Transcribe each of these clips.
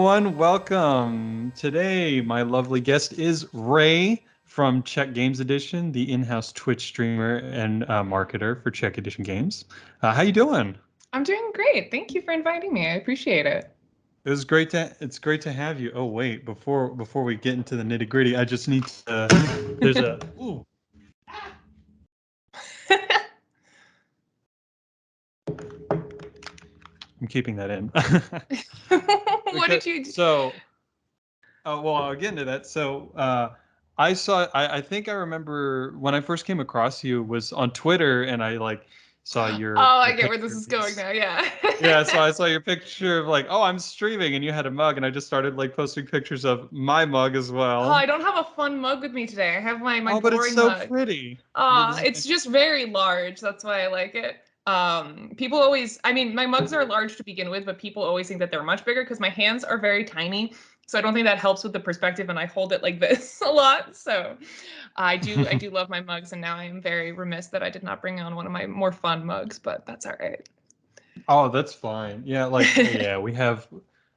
everyone. Welcome. Today, my lovely guest is Ray from Czech Games Edition, the in-house Twitch streamer and marketer for Czech Edition games. How you doing? I'm doing great. Thank you for inviting me. I appreciate it. It's great to have you. Oh wait, before we get into the nitty-gritty, I just need to there's a ooh. I'm keeping that in. What did you do? Well, I'll get into that. I think I remember when I first came across you was on Twitter, and I saw your. Oh, I your get where this picture. is going now. Yeah. Yeah, so I saw your picture of oh, I'm streaming, and you had a mug, and I just started posting pictures of my mug as well. Oh, I don't have a fun mug with me today. I have my Oh, but it's boring so mug. pretty. It's just very large. That's why I like it. People always, I mean, my mugs are large to begin with, but people always think that they're much bigger because my hands are very tiny. So I don't think that helps with the perspective, and I hold it like this a lot. So I do love my mugs, and now I am very remiss that I did not bring on one of my more fun mugs, but that's all right. Oh, that's fine. Yeah, yeah, we have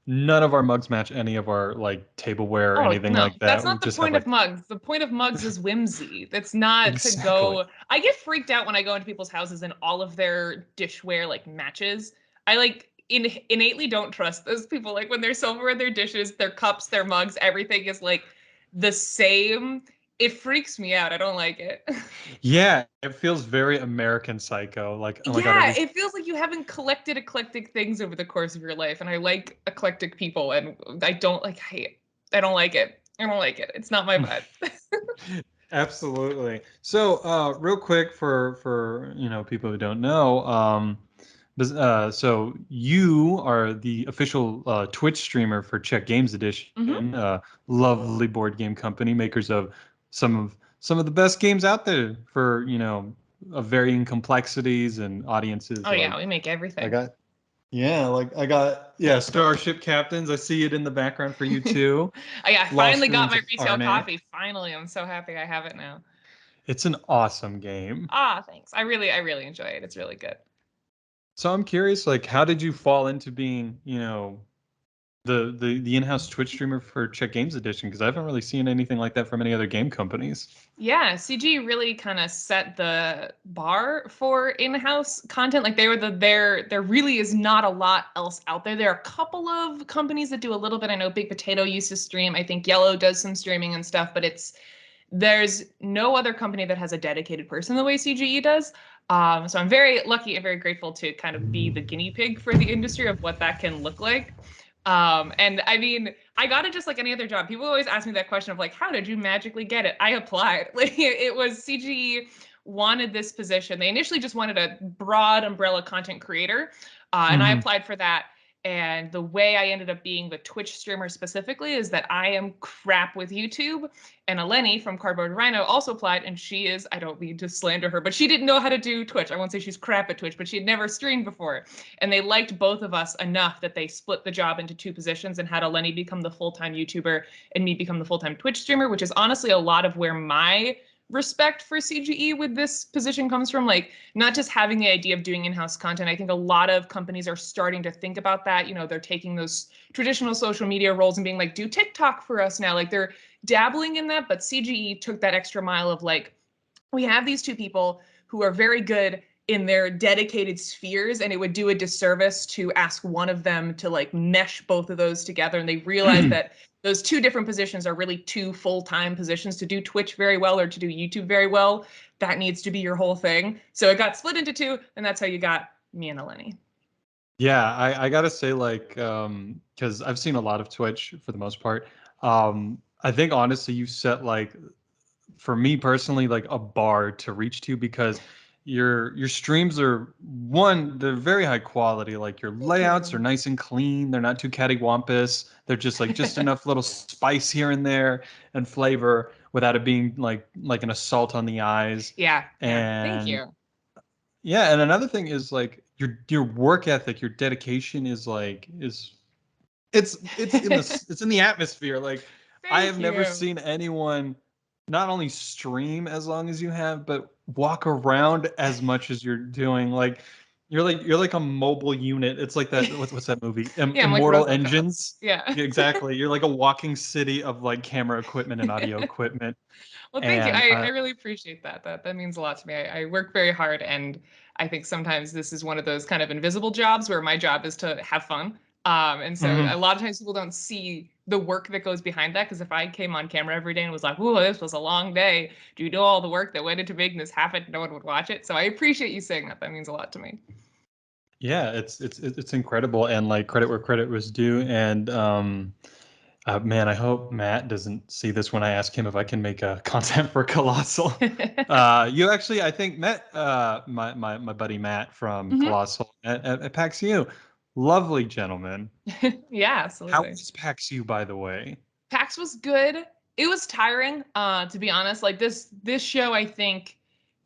none of our mugs match any of our tableware or Oh, anything no, like that. that's We not the just have point of mugs. The point of mugs is whimsy. That's not to exactly. go. I get freaked out when I go into people's houses and all of their dishware matches. I innately don't trust those people. Like when their silverware, their dishes, their cups, their mugs, everything is the same. It freaks me out. I don't like it. Yeah, it feels very American Psycho. Like, oh my God, Yeah, it feels like you haven't collected eclectic things over the course of your life, and I like eclectic people, and I don't like I don't like it. I don't like it. It's not my vibe. Absolutely. So, real quick for people who don't know, so you are the official Twitch streamer for Czech Games Hmm. Edition, lovely board game company, makers of some of the best games out there for of varying complexities and audiences. Oh yeah, we make I everything. got I got Starship Captains. I see it in the background for you too. I Lost finally got Ruins my of retail Arnak. copy. Finally, I'm so happy I have it now. It's an awesome game. Ah, thanks. I really enjoy it. It's really good. So I'm curious, how did you fall into being, the in-house Twitch streamer for Czech Games Edition? Because I haven't really seen anything like that from any other game companies. Yeah, CG really kind of set the bar for in-house content. Like they were there really is not a lot else out there. There are a couple of companies that do a little bit. I know Big Potato used to stream. I think Yellow does some streaming and stuff, but there's no other company that has a dedicated person the way CGE does. So I'm very lucky and very grateful to kind of be the guinea pig for the industry of what that can look like. And I mean, I got it just like any other job. People always ask me that question of how did you magically get it? I applied. It was CGE wanted this position. They initially just wanted a broad umbrella content creator, and I applied for that. And the way I ended up being the Twitch streamer specifically is that I am crap with YouTube. And Eleni from Cardboard Rhino also applied, and she is, I don't mean to slander her, but she didn't know how to do Twitch. I won't say she's crap at Twitch, but she had never streamed before. And they liked both of us enough that they split the job into two positions and had Eleni become the full-time YouTuber and me become the full-time Twitch streamer, which is honestly a lot of where my respect for CGE with this position comes from. Not just having the idea of doing in-house content. I think a lot of companies are starting to think about that. They're taking those traditional social media roles and being do TikTok for us now. They're dabbling in that, but CGE took that extra mile of we have these two people who are very good in their dedicated spheres, and it would do a disservice to ask one of them to mesh both of those together. And they realized that those two different positions are really two full-time positions. To do Twitch very well or to do YouTube very well, that needs to be your whole thing. So it got split into two, and that's how you got me and Eleni. Yeah, I gotta say, because I've seen a lot of Twitch for the most part. I think honestly, you set for me personally, a bar to reach to, because your streams are they're very high quality. Like your layouts are nice and clean. They're not too cattywampus. They're just enough little spice here and there and flavor without it being like an assault on the eyes. Yeah. Thank And you. yeah, and another thing is your work ethic, your dedication is it's in the atmosphere. I Thank have never you. seen anyone not only stream as long as you have, but walk around as much as you're doing. You're like a mobile unit. It's like that. What's that movie? Yeah, I'm like Immortal Robocop. Engines. Yeah. Yeah, exactly. You're like a walking city of like camera equipment and audio equipment. Well, thank you. And I really appreciate that. That means a lot to me. I work very hard, and I think sometimes this is one of those kind of invisible jobs where my job is to have fun. And so a mhm. lot of times people don't see the work that goes behind that. Because if I came on camera every day and was like, "Whoa, this was a long day. Do you know all the work that went into making this happen?" No one would watch it. So I appreciate you saying that. That means a lot to me. Yeah, it's incredible, and like credit where credit was due. And man, I hope Matt doesn't see this when I ask him if I can make content for Colossal. You actually, I think, met my buddy Matt from Hmm. Colossal at PAX U. Lovely gentleman. Yeah, How absolutely. was PAX U, by the way? PAX was good. It was tiring, to be honest. Like this show, I think,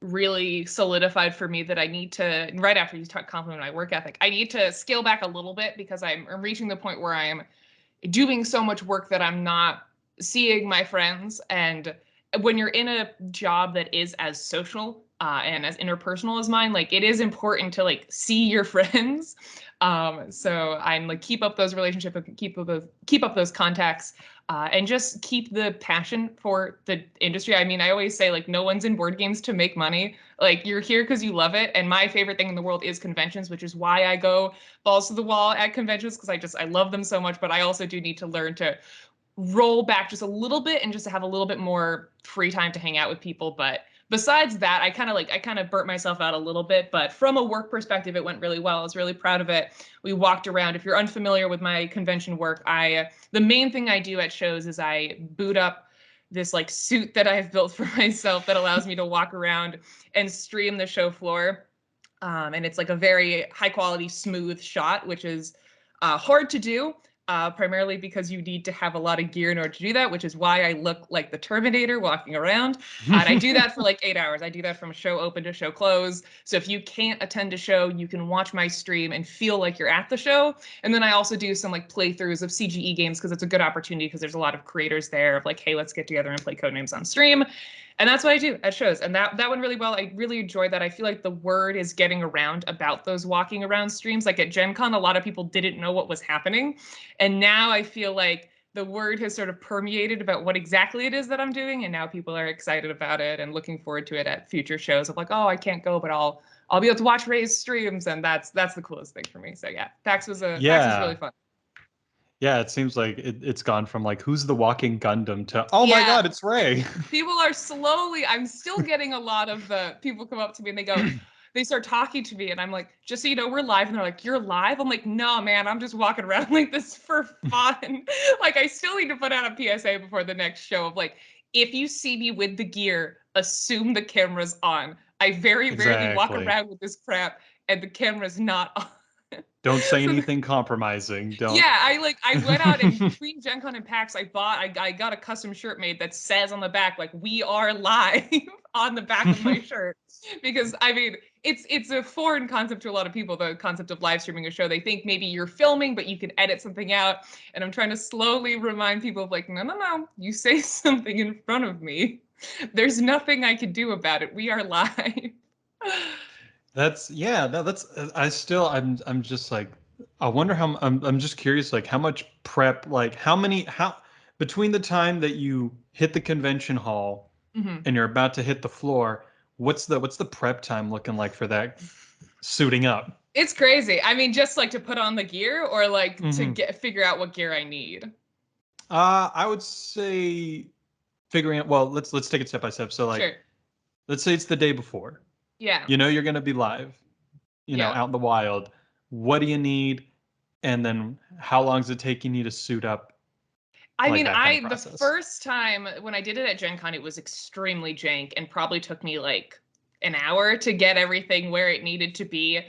really solidified for me that I need to. Right after you talk compliment my work ethic, I need to scale back a little bit because I'm reaching the point where I am doing so much work that I'm not seeing my friends. And when you're in a job that is as social and as interpersonal as mine, like it is important to like see your friends. So I'm like keep up those relationships, keep up those contacts, and just keep the passion for the industry. I mean, I always say like no one's in board games to make money. Like you're here because you love it. And my favorite thing in the world is conventions, which is why I go balls to the wall at conventions because I love them so much. But I also do need to learn to roll back just a little bit and just to have a little bit more free time to hang out with people. But besides that, I kind of burnt myself out a little bit. But from a work perspective, it went really well. I was really proud of it. We walked around. If you're unfamiliar with my convention work, I the main thing I do at shows is I boot up this like suit that I've built for myself that allows me to walk around and stream the show floor. And it's like a very high quality, smooth shot, which is hard to do, primarily because you need to have a lot of gear in order to do that, which is why I look like the Terminator walking around. And I do that for like 8 hours. I do that from show open to show close. So if you can't attend a show, you can watch my stream and feel like you're at the show. And then I also do some like playthroughs of CGE games because it's a good opportunity because there's a lot of creators there of like, hey, let's get together and play Codenames on stream. And that's what I do at shows. And that went really well. I really enjoyed that. I feel like the word is getting around about those walking around streams. Like at Gen Con, a lot of people didn't know what was happening. And now I feel like the word has sort of permeated about what exactly it is that I'm doing. And now people are excited about it and looking forward to it at future shows of like, oh, I can't go, but I'll be able to watch Ray's streams. And that's the coolest thing for me. So yeah, PAX was really Yeah. fun. Yeah, it seems like it's gone from like who's the walking Gundam to oh my Yeah. god, it's Ray. People are slowly, I'm still getting a lot of the people come up to me and they start talking to me and I'm like, just so you know, we're live. And they're like, you're live? I'm like, no, man, I'm just walking around like this for fun. Like I still need to put out a PSA before the next show of like, if you see me with the gear, assume the camera's on. I very rarely walk Exactly. around with this crap and the camera's not on. Don't say So anything compromising. Don't. yeah, I went out and between Gen Con and PAX, I got a custom shirt made that says on the back like we are live on the back of my shirt because I mean it's a foreign concept to a lot of people, the concept of live streaming a show. They think maybe you're filming but you can edit something out, and I'm trying to slowly remind people of like no, you say something in front of me, there's nothing I can do about it, we are live. That's yeah, no, that's I still I'm just like I wonder how I'm just curious like how much prep like how between the time that you hit the convention hall Mhm. and you're about to hit the floor, what's the prep time looking like for that suiting up? It's crazy. I mean, just like to put on the gear or like to Hmm. get figure out what gear I need. I would say figuring out well, let's take it step by step. So like Sure. let's say it's the day before. Yeah. You know you're going to be live, Yeah. out in the wild. What do you need? And then how long is it taking you to suit up? I Like mean, that kind of the process. first time when I did it at Gen Con, it was extremely jank and probably took me like an hour to get everything where it needed to be.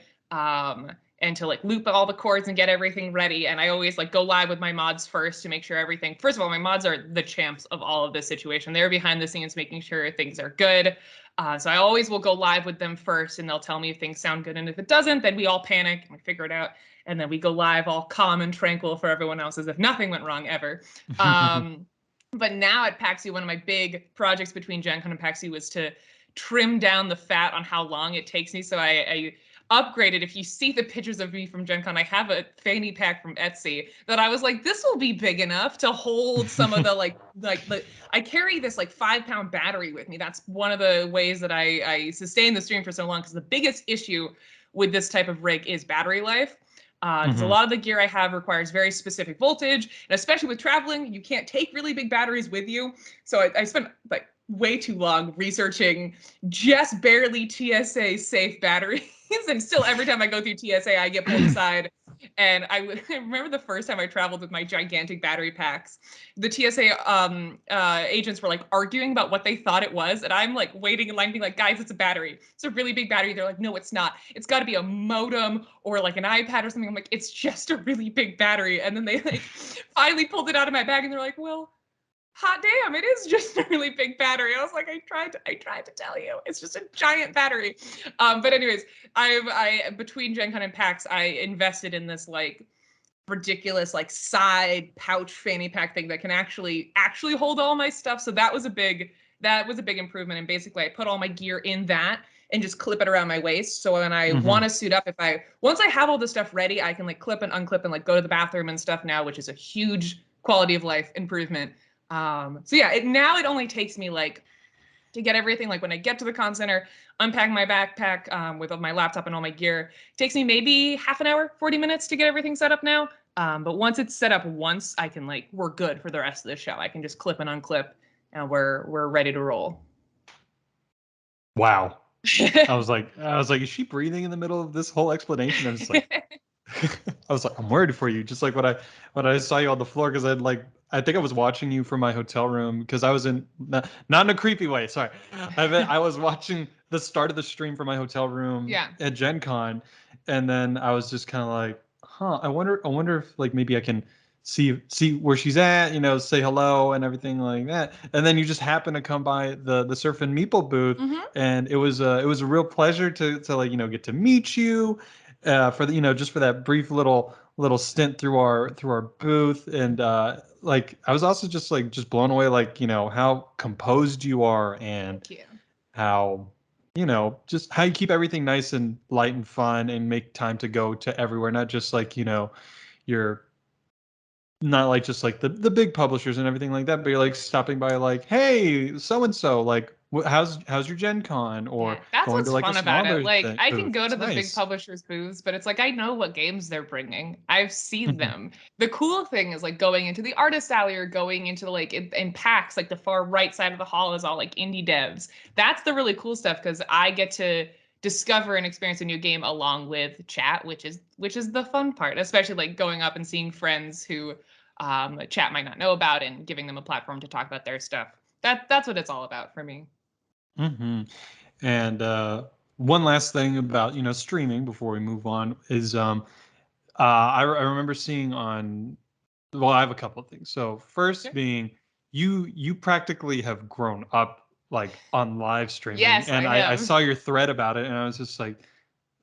And to like loop all the cords and get everything ready. And I always like go live with my mods first to make sure everything. First of all, my mods are the champs of all of this situation. They're behind the scenes making sure things are good. So I always will go live with them first, and they'll tell me if things sound good. And if it doesn't, then we all panic and we figure it out. And then we go live all calm and tranquil for everyone else as if nothing went wrong ever. Um, but now at PAXI, one of my big projects between Gen Con and PAXI was to trim down the fat on how long it takes me. So upgraded. If you see the pictures of me from Gen Con, I have a fanny pack from Etsy that I was like, this will be big enough to hold some of the I carry this like 5-pound battery with me. That's one of the ways that I sustain the stream for so long, because the biggest issue with this type of rig is battery life. Because a lot of the gear I have requires very specific voltage, and especially with traveling, you can't take really big batteries with you. So I spent like way too long researching just barely TSA safe batteries. And still, every time I go through TSA, I get pulled aside. And I remember the first time I traveled with my gigantic battery packs, the TSA agents were like arguing about what they thought it was. And I'm like waiting in line being like, guys, it's a battery. It's a really big battery. They're like, no, it's not. It's got to be a modem or like an iPad or something. I'm like, it's just a really big battery. And then they like finally pulled it out of my bag and they're like, well, hot damn, it is just a really big battery. I was like, I tried to tell you, it's just a giant battery. But anyways, I between Gen Con and PAX, I invested in this like ridiculous like side pouch fanny pack thing that can actually hold all my stuff. So that was a big improvement. And basically I put all my gear in that and just clip it around my waist. So when I want to suit up, once I have all the stuff ready, I can like clip and unclip and like go to the bathroom and stuff now, which is a huge quality of life improvement. So yeah, now it only takes me like to get everything, like when I get to the con center, unpack my backpack with my laptop and all my gear, it takes me maybe half an hour, 40 minutes to get everything set up now. But once it's set up once, I can like, we're good for the rest of the show. I can just clip and unclip and we're ready to roll. Wow. I was like, is she breathing in the middle of this whole explanation? I was like, I'm worried for you. Just like when I saw you on the floor, because I think I was watching you from my hotel room, because I was not in a creepy way. Sorry, I was watching the start of the stream from my hotel room at Gen Con, and then I was just kind of like, huh. I wonder if like maybe I can see where she's at, say hello and everything like that. And then you just happen to come by the Surf and Meeple booth, and it was a real pleasure to like get to meet you. For the just for that brief little stint through our booth. And like I was also just blown away, like how composed you are, and how just how you keep everything nice and light and fun, and make time to go to everywhere, not just like you're not like just like the big publishers and everything like that, but you're like stopping by like, hey, so and so, like how's your Gen Con, or that's going what's to like fun a about it. smaller Like I can booth. go to It's the big nice. publishers booths, but it's like I know what games they're bringing. I've seen them. The cool thing is like going into the artist alley or going into like in PAX, like the far right side of the hall is all like indie devs. That's the really cool stuff, because I get to discover and experience a new game along with chat, which is the fun part, especially like going up and seeing friends who chat might not know about, and giving them a platform to talk about their stuff. That's what it's all about for me. And one last thing about streaming before we move on is I remember seeing on, well, I have a couple of things. So first being you practically have grown up like on live streaming. Yes, And I I have. saw your thread about it, and I was just like,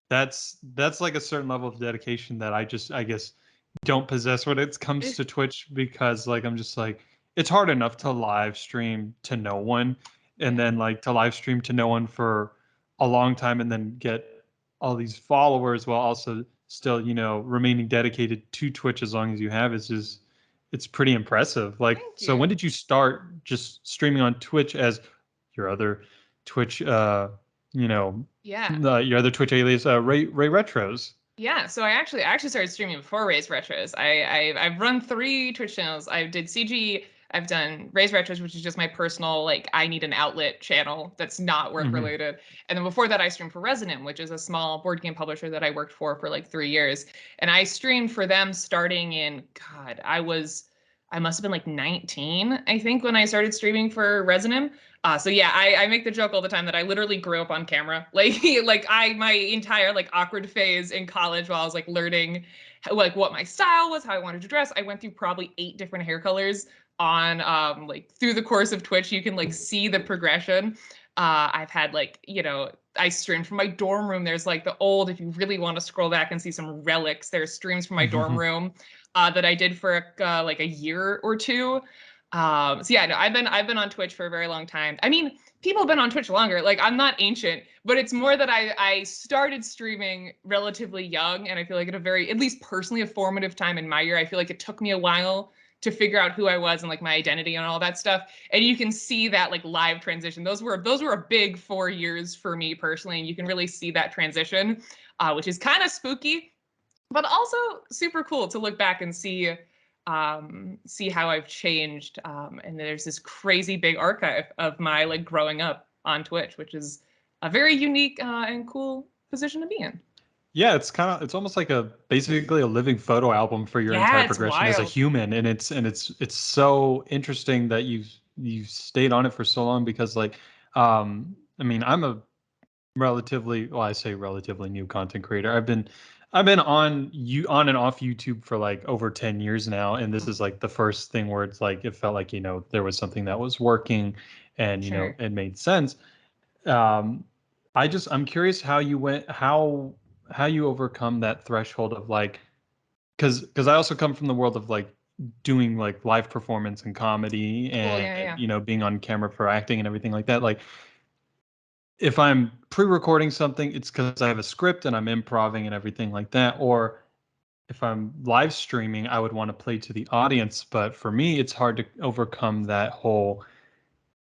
that's like a certain level of dedication that I guess don't possess when it comes to Twitch, because like I'm just like, it's hard enough to live stream to no one, and then like to live stream to no one for a long time, and then get all these followers while also still remaining dedicated to Twitch as long as you have. It's pretty impressive. Like, so when did you start just streaming on Twitch as your other Twitch your other Twitch alias, Ray Retros? Yeah, so I actually started streaming before Raise Retros. I've run 3 Twitch channels. I did CG. I've done Raise Retros, which is just my personal, like, I need an outlet channel that's not work related. And then before that, I streamed for Resonum, which is a small board game publisher that I worked for like 3 years. And I streamed for them starting in, God, I must have been like 19, I think, when I started streaming for Resonum. So yeah, I make the joke all the time that I literally grew up on camera. Like my entire like awkward phase in college, while I was like learning like what my style was, how I wanted to dress, I went through probably 8 different hair colors on like through the course of Twitch. You can like see the progression. I've had like, I streamed from my dorm room. There's like the old, if you really want to scroll back and see some relics, there's streams from my dorm room that I did for like a year or two. So yeah, no, I've been on Twitch for a very long time. I mean, people have been on Twitch longer. Like, I'm not ancient, but it's more that I started streaming relatively young, and I feel like at a very, at least personally, a formative time in my year. I feel like it took me a while to figure out who I was and like my identity and all that stuff. And you can see that like live transition. Those were a big 4 years for me personally, and you can really see that transition, which is kind of spooky, but also super cool to look back and see how I've changed. And there's this crazy big archive of my like growing up on Twitch, which is a very unique and cool position to be in. Yeah, it's almost like basically a living photo album for your Yeah, entire it's progression as a wild. human, and it's so interesting that you've stayed on it for so long because like I mean, I'm a relatively, well, I say relatively new content creator. I've been on and off YouTube for like over 10 years now, and this is like the first thing where it's like it felt like, there was something that was working and Sure. it made sense. Um I'm curious how you went how you overcome that threshold of like, because I also come from the world of like doing like live performance and comedy Cool. and Yeah, yeah. being on camera for acting and everything like that. Like if I'm pre-recording something, it's because I have a script and I'm improving and everything like that. Or if I'm live streaming, I would want to play to the audience. But for me, it's hard to overcome that whole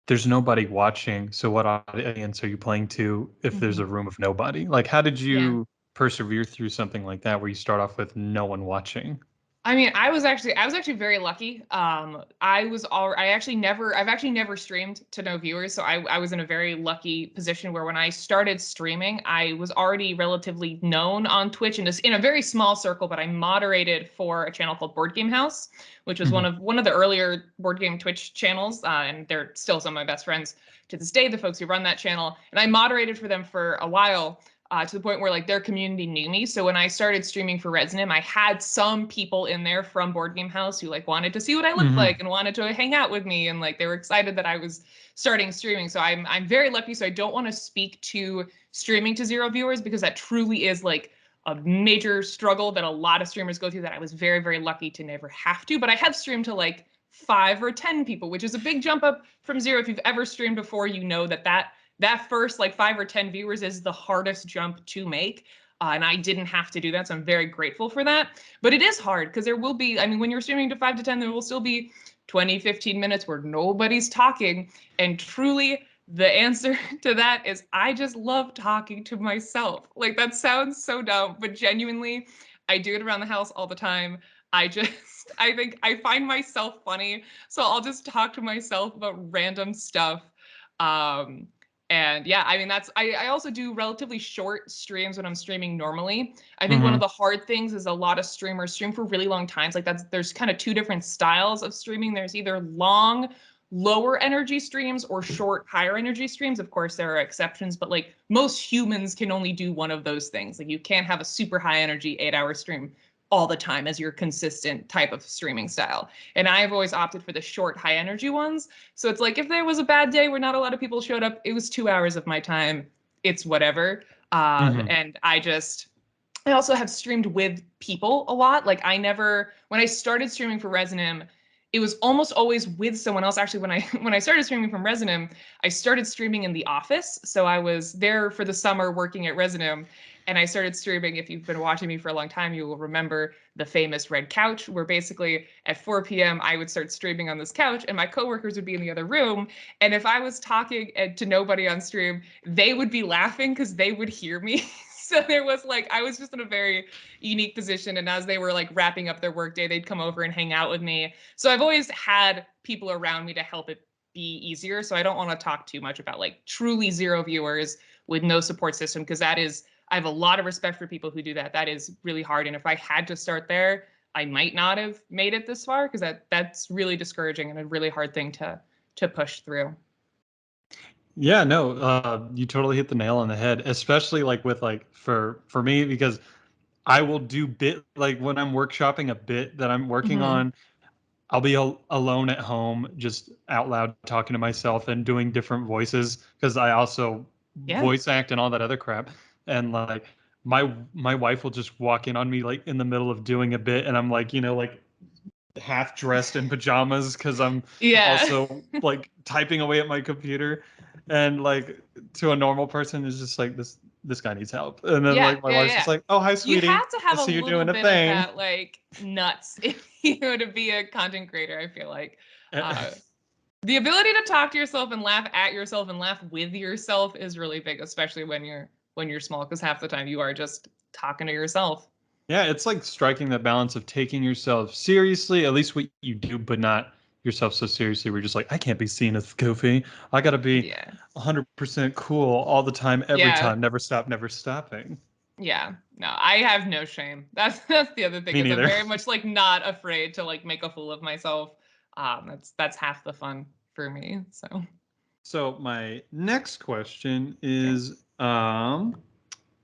there's nobody watching. So what audience are you playing to if there's Mhm. a room of nobody? Like, how did Yeah. you persevere through something like that where you start off with no one watching? I mean, I was actually very lucky. I've actually never streamed to no viewers, so I was in a very lucky position where when I started streaming, I was already relatively known on Twitch and just in a very small circle. But I moderated for a channel called Board Game House, which was Hmm. one of the earlier board game Twitch channels, and they're still some of my best friends to this day, the folks who run that channel. And I moderated for them for a while, to the point where like their community knew me. So when I started streaming for Resonum, I had some people in there from Board Game House who like wanted to see what I looked Hmm. like and wanted to hang out with me, and like they were excited that I was starting streaming. So I'm very lucky. So I don't want to speak to streaming to zero viewers because that truly is like a major struggle that a lot of streamers go through that I was very, very lucky to never have to. But I have streamed to like 5 or 10 people, which is a big jump up from zero. If you've ever streamed before, you know that first like 5 or 10 viewers is the hardest jump to make. And I didn't have to do that. So I'm very grateful for that. But it is hard because there will be, I mean, when you're streaming to 5 to 10, there will still be 20, 15 minutes where nobody's talking. And truly, the answer to that is I just love talking to myself. Like that sounds so dumb, but genuinely, I do it around the house all the time. I think I find myself funny. So I'll just talk to myself about random stuff. Um, and yeah, I mean, I also do relatively short streams when I'm streaming normally. I think one of Hmm. the hard things is a lot of streamers stream for really long times. Like there's kind of two different styles of streaming. There's either long, lower energy streams or short, higher energy streams. Of course, there are exceptions, but like most humans can only do one of those things. Like you can't have a super high energy 8 hour stream all the time as your consistent type of streaming style. And I've always opted for the short, high energy ones. So it's like if there was a bad day where not a lot of people showed up, it was 2 hours of my time. It's whatever. Hmm. And I also have streamed with people a lot. Like when I started streaming for Resonum, it was almost always with someone else. Actually, when I started streaming from Resonum, I started streaming in the office. So I was there for the summer working at Resonum, and I started streaming. If you've been watching me for a long time, you will remember the famous red couch, where basically at 4 p.m. I would start streaming on this couch, and my coworkers would be in the other room. And if I was talking to nobody on stream, they would be laughing because they would hear me. So there was like I was just in a very unique position, and as they were like wrapping up their workday, they'd come over and hang out with me. So I've always had people around me to help it be easier. So I don't want to talk too much about like truly zero viewers with no support system, because that is I have a lot of respect for people who do that. That is really hard, and if I had to start there, I might not have made it this far, because that's really discouraging and a really hard thing to push through. Yeah, no, you totally hit the nail on the head, especially like with like for me because I will do bit like when I'm workshopping a bit that I'm working Mm-hmm. on, I'll be alone at home, just out loud talking to myself and doing different voices because I also Yeah. voice act and all that other crap. And like my wife will just walk in on me like in the middle of doing a bit, and I'm like, like half dressed in pajamas because I'm Yeah. also like typing away at my computer. And like to a normal person, it's just like this guy needs help. And then Yeah, like my yeah, wife's just yeah. like, oh hi You sweetie, have to I have a see you little doing a bit of thing. that like nuts, to be a content creator. I feel like uh, the ability to talk to yourself and laugh at yourself and laugh with yourself is really big, especially when you're small, because half the time you are just talking to yourself. Yeah, it's like striking that balance of taking yourself seriously, at least what you do, but not yourself so seriously. We're just like, I can't be seen as goofy. I gotta be Yeah. 100% cool all the time, every Yeah. time, never stop, never stopping. Yeah. No, I have no shame. That's the other thing Me is I'm neither. very much like not afraid to like make a fool of myself. That's half the fun for me. So So my next question okay. is,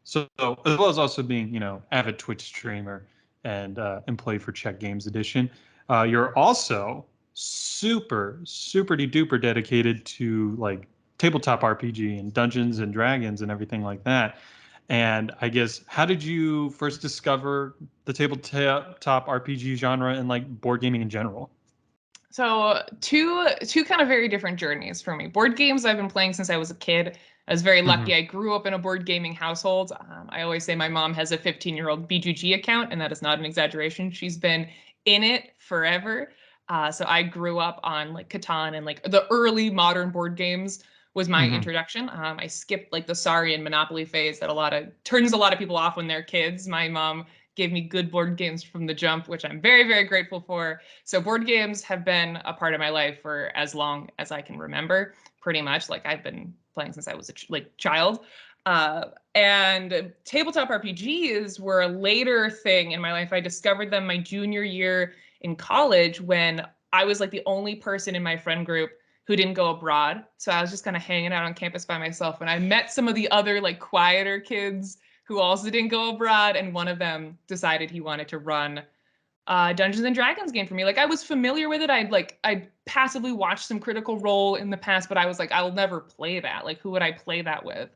so as well as also being, avid Twitch streamer and play for Czech Games Edition, you're also super duper dedicated to like tabletop RPG and Dungeons and Dragons and everything like that. And I guess how did you first discover the tabletop RPG genre and like board gaming in general? So two kind of very different journeys for me. Board games I've been playing since I was a kid. I was very Hmm. lucky. I grew up in a board gaming household. I always say my mom has a 15-year-old BGG account, and that is not an exaggeration. She's been in it forever. So I grew up on like Catan and like the early modern board games was my Hmm. introduction. I skipped like the Sorry and Monopoly phase that a lot of turns a lot of people off when they're kids. My mom gave me good board games from the jump, which I'm very, very grateful for. So board games have been a part of my life for as long as I can remember, pretty much. Like I've been playing since I was a child. And tabletop RPGs were a later thing in my life. I discovered them my junior year in college when I was like the only person in my friend group who didn't go abroad. So I was just kind of hanging out on campus by myself. And I met some of the other like quieter kids who also didn't go abroad. And one of them decided he wanted to run Dungeons and Dragons game for me. Like I was familiar with it. I'd passively watched some Critical Role in the past, but I was like, I'll never play that. Like who would I play that with?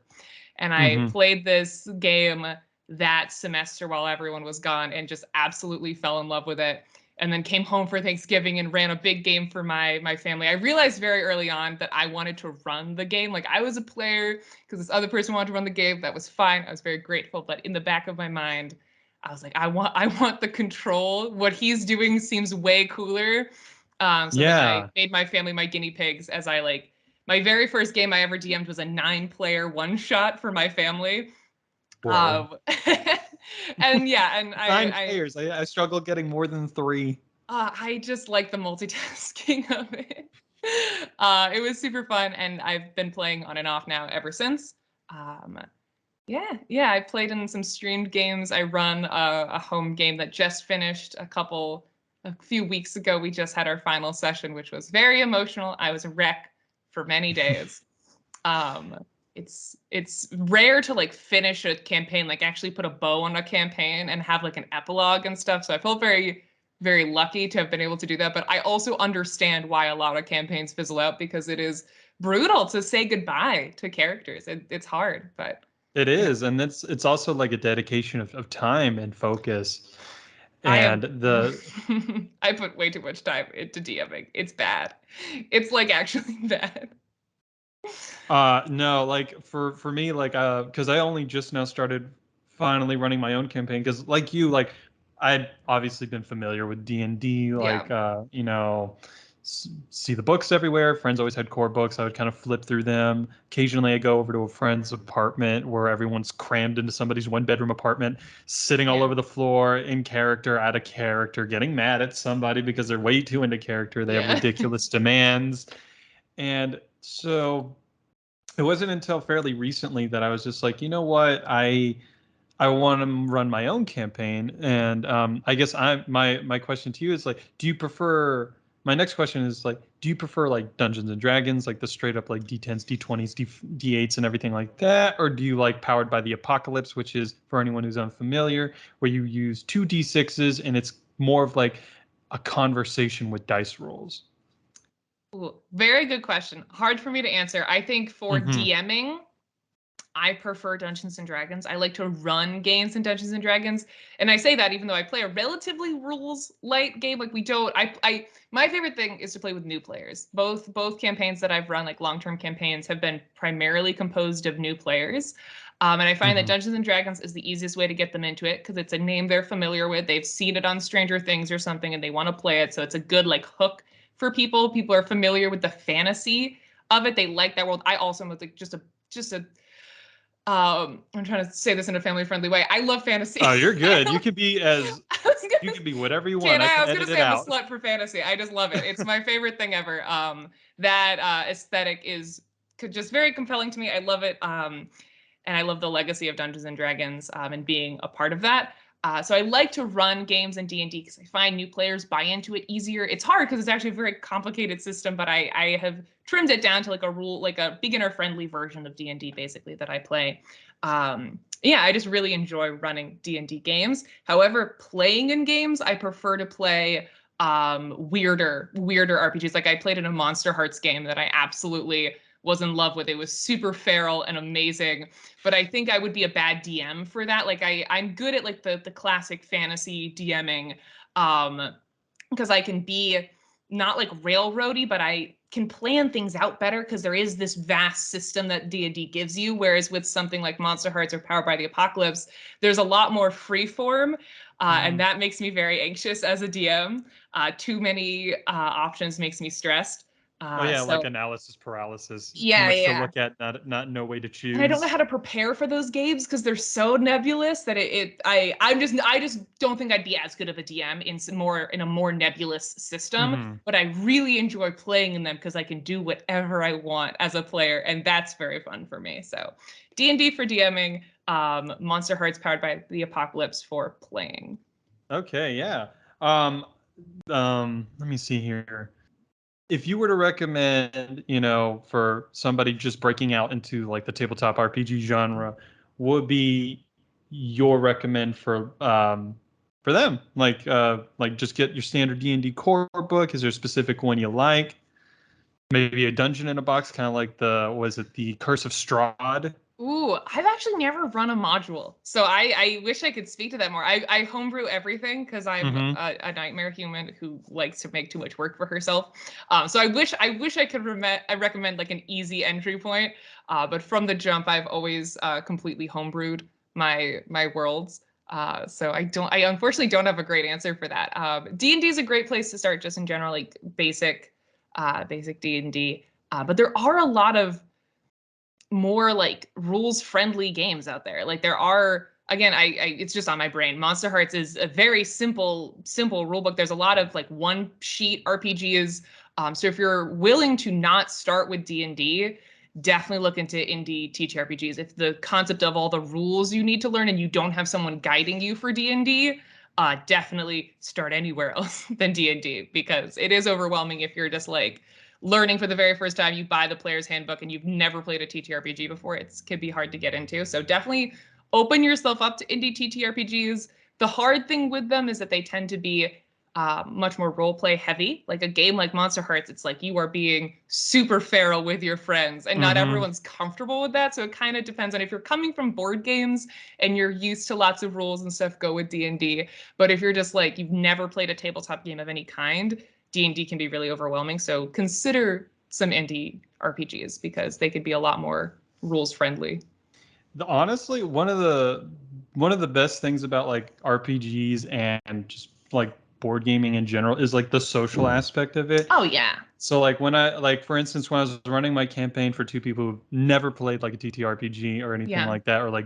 And I Hmm. played this game that semester while everyone was gone and just absolutely fell in love with it. And then came home for Thanksgiving and ran a big game for my family. I realized very early on that I wanted to run the game. Like I was a player because this other person wanted to run the game. That was fine. I was very grateful. But in the back of my mind, I was like, I want the control. What he's doing seems way cooler. So then I Yeah. made my family my guinea pigs as I like my very first game I ever DM'd was a 9-player one shot for my family. Whoa. Um, and yeah, and Nine players. I struggle getting more than three. I just like the multitasking of it. It was super fun, and I've been playing on and off now ever since. Um, yeah, I played in some streamed games. I run a home game that just finished a few weeks ago. We just had our final session, which was very emotional. I was a wreck for many days. Um, it's rare to like finish a campaign, like actually put a bow on a campaign and have like an epilogue and stuff. So I felt very, very lucky to have been able to do that. But I also understand why a lot of campaigns fizzle out because it is brutal to say goodbye to characters. It's hard, but It you know, is, and it's also like a dedication of time and focus. I And have the I put way too much time into DMing. It's bad. It's like actually bad. no, like for me, like because I only just now started finally running my own campaign. Because like you, like I'd obviously been familiar with D&D, Yeah. like see the books everywhere. Friends always had core books. I would kind of flip through them. Occasionally, I go over to a friend's apartment where everyone's crammed into somebody's one-bedroom apartment, sitting all Yeah. over the floor in character, out of character, getting mad at somebody because they're way too into character. They have Yeah. ridiculous demands, and so it wasn't until fairly recently that I was just like, you know what, I want to run my own campaign, and I guess my question to you is like, do you prefer? My next question is like, do you prefer like Dungeons and Dragons, like the straight up like D10s, D20s, D8s, and everything like that, or do you like Powered by the Apocalypse, which is for anyone who's unfamiliar, where you use two D6s and it's more of like a conversation with dice rolls? Ooh, very good question. Hard for me to answer. I think for Mm-hmm. DMing, I prefer Dungeons and Dragons. I like to run games in Dungeons and Dragons. And I say that even though I play a relatively rules light game. Like we don't I my favorite thing is to play with new players. Both campaigns that I've run, like long-term campaigns, have been primarily composed of new players. And I find that Dungeons and Dragons is the easiest way to get them into it because it's a name they're familiar with. They've seen it on Stranger Things or something and they want to play it. So it's a good like hook for people. People are familiar with the fantasy of it. They like that world. I also am like just a I'm trying to say this in a family friendly way. I love fantasy. Oh, you're good. You can be you Gonna, can be whatever you want. can I I can was gonna edit it say I'm a out. slut for fantasy. I just love it. It's my favorite thing ever. That aesthetic is just very compelling to me. I love it. And I love the legacy of Dungeons and Dragons and being a part of that. So I like to run games in D&D because I find new players buy into it easier. It's hard because it's actually a very complicated system, but I have trimmed it down to like a rule, like a beginner-friendly version of D&D basically that I play. Yeah, I just really enjoy running D&D games. However, playing in games, I prefer to play weirder RPGs. Like I played in a Monster Hearts game that I absolutely was in love with. It was super feral and amazing, but I think I would be a bad DM for that. Like I'm good at like the classic fantasy DMing, because I can be not like railroady, but I can plan things out better because there is this vast system that D&D gives you. Whereas with something like Monster Hearts or Powered by the Apocalypse, there's a lot more free form. And that makes me very anxious as a DM. Too many options makes me stressed. Oh yeah, like So analysis paralysis. Too yeah, much to yeah. look at, not no way to And I don't know choose. how to prepare for those games because they're so nebulous that I just don't think I'd be as good of a DM in a more nebulous system. But I really enjoy playing in them because I can do whatever I want as a player, and that's very fun for me. So D&D for DMing, Monster Hearts Powered by the Apocalypse for playing. Okay, yeah. Um, let me see here. If you were to recommend, for somebody just breaking out into like the tabletop RPG genre, what would be your recommend for them? Like just get your standard D&D core book. Is there a specific one you like? Maybe a dungeon in a box, kind of like was it the Curse of Strahd? Ooh, I've actually never run a module, so I wish I could speak to that more. I homebrew everything because I'm Mm-hmm. a nightmare human who likes to make too much work for herself. So I wish I could I recommend like an easy entry point. But from the jump, I've always completely homebrewed my worlds. So I unfortunately don't have a great answer for that. D&D is a great place to start, just in general, like basic D&D. But there are a lot of more like rules friendly games out there. Like there are, again, I it's just on my brain. Monster Hearts is a very simple rule book. There's a lot of like one sheet RPGs. So if you're willing to not start with D&D, definitely look into indie TTRPGs. If the concept of all the rules you need to learn and you don't have someone guiding you for D&D, definitely start anywhere else than D&D because it is overwhelming if you're just like learning for the very first time. You buy the player's handbook and you've never played a TTRPG before. It can be hard to get into. So definitely open yourself up to indie TTRPGs. The hard thing with them is that they tend to be much more role play heavy. Like a game like Monster Hearts, it's like you are being super feral with your friends, and not Mm-hmm. everyone's comfortable with that. So it kind of depends on if you're coming from board games and you're used to lots of rules and stuff, go with D&D. But if you're just like you've never played a tabletop game of any kind, D&D can be really overwhelming. So consider some indie RPGs because they could be a lot more rules friendly. Honestly, one of the best things about like RPGs and just like board gaming in general is like the social aspect of it. Oh yeah. So like for instance, when I was running my campaign for two people who've never played like a TTRPG or anything Yeah. like that, or like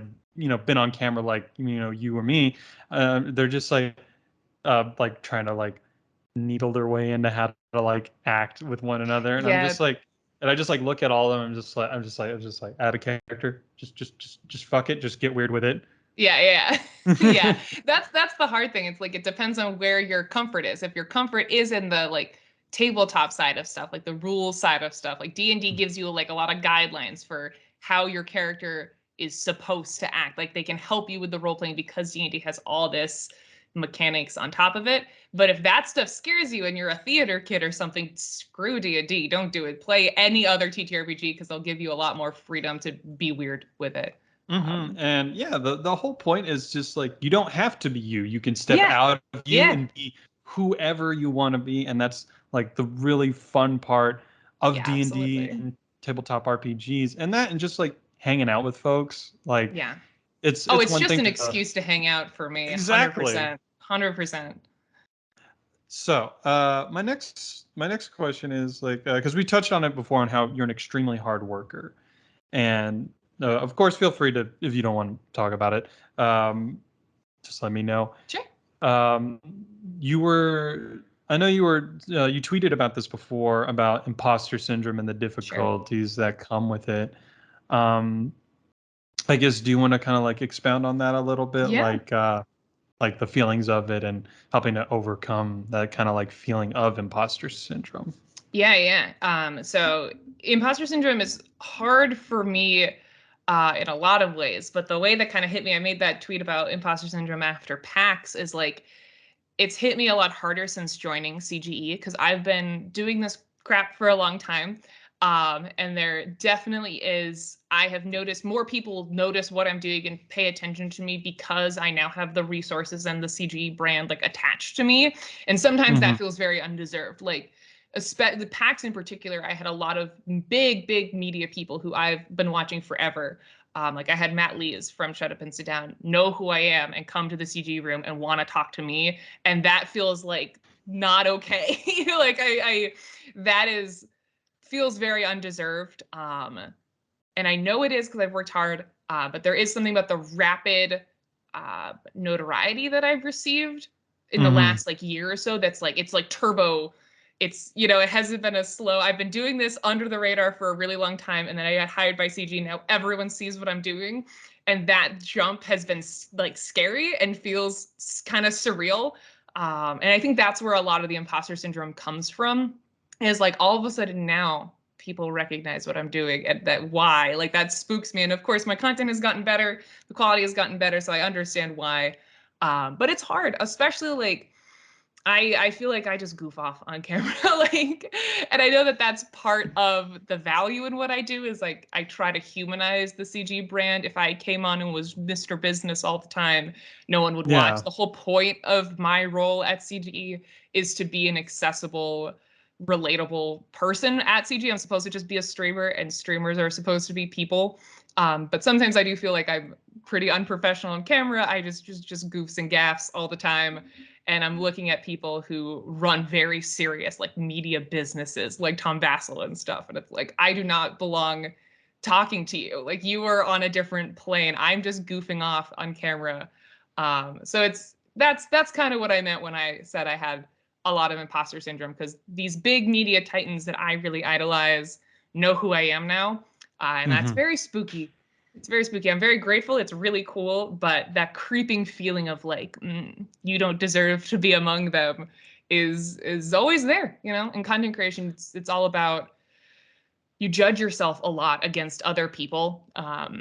been on camera like you or me, they're just like trying to like needle their way into how to like act with one another, and Yeah. I just like look at all of them. I'm just like out of character. Just fuck it. Just get weird with it. Yeah, yeah. Yeah. That's the hard thing. It's like it depends on where your comfort is. If your comfort is in the like tabletop side of stuff, like the rules side of stuff, like D&D gives you like a lot of guidelines for how your character is supposed to act. Like they can help you with the role playing because D&D has all this mechanics on top of it. But if that stuff scares you and you're a theater kid or something, screw D&D. Don't do it. Play any other TTRPG because they'll give you a lot more freedom to be weird with it. And yeah, the whole point is just like you don't have to be you. You can step Yeah. out of you Yeah. and be whoever you want to be, and that's like the really fun part of Yeah, D&D absolutely. and tabletop RPGs, and that and just like hanging out with folks. Like Yeah. Oh, it's it's one just thing an to excuse to hang out for me. exactly. 100%. 100%. So, my next question is like because we touched on it before on how you're an extremely hard worker, and of course, feel free to if you don't want to talk about it, just let me know. Sure. Um, you were, I know you were, you tweeted about this before about imposter syndrome and the Sure. difficulties that come with it. Um, I guess, do you want to kind of like expound on that a little bit, Yeah. like the feelings of it and helping to overcome that kind of like feeling of imposter syndrome? Yeah, yeah. So imposter syndrome is hard for me in a lot of ways, but the way that kind of hit me, I made that tweet about imposter syndrome after PAX, is like it's hit me a lot harder since joining CGE because I've been doing this crap for a long time. And there definitely is, I have noticed more people notice what I'm doing and pay attention to me because I now have the resources and the CGE brand like attached to me. And sometimes Mm-hmm. that feels very undeserved. Like, the PAX in particular, I had a lot of big media people who I've been watching forever. Like I had Matt Lees from Shut Up and Sit Down know who I am and come to the CG room and want to talk to me, and that feels like not okay. Like I that is feels very undeserved. And I know it is because I've worked hard. But there is something about the rapid notoriety that I've received in the Mm-hmm. last like year or so. That's like it's like turbo. It's it hasn't been a slow. I've been doing this under the radar for a really long time, and then I got hired by CG. Now everyone sees what I'm doing, and that jump has been like scary and feels kind of surreal. And I think that's where a lot of the imposter syndrome comes from, is like all of a sudden now people recognize what I'm doing, and that why, like that spooks me. And of course my content has gotten better, the quality has gotten better, so I understand why. But it's hard, especially like I feel like I just goof off on camera, like, and I know that that's part of the value in what I do, is like I try to humanize the CG brand. If I came on and was Mr. Business all the time, no one would watch. Yeah. The whole point of my role at CGE is to be an accessible, relatable person at CG. I'm supposed to just be a streamer, and streamers are supposed to be people. But sometimes I do feel like I'm pretty unprofessional on camera. I just goofs and gaffs all the time, and I'm looking at people who run very serious like media businesses like Tom Vassell and stuff, and it's like I do not belong talking to you. Like you are on a different plane. I'm just goofing off on camera. So that's kind of what I meant when I said I had a lot of imposter syndrome, because these big media titans that I really idolize know who I am now, and that's Mm-hmm. very spooky. It's very spooky. I'm very grateful. It's really cool, but that creeping feeling of like you don't deserve to be among them is always there. In content creation, it's all about, you judge yourself a lot against other people.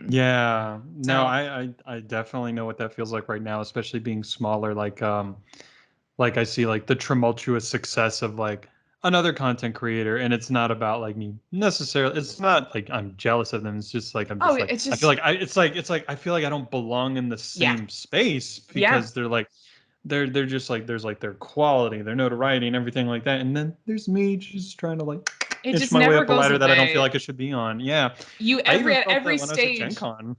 Yeah, no, So I definitely know what that feels like right now, especially being smaller. Like I see like the tumultuous success of like another content creator, and it's not about like me necessarily. It's not like I'm jealous of them. It's just like I'm oh, just like it's I feel just like it's like I feel like I don't belong in the yeah, same space yeah. because they're like they're just like there's like their quality, their notoriety, and everything like that, and then there's me just trying to like It inch just my way never up a goes ladder that I don't feel away. like I should be on. Yeah, You I every even at felt that every when I was at Gen stage. Con.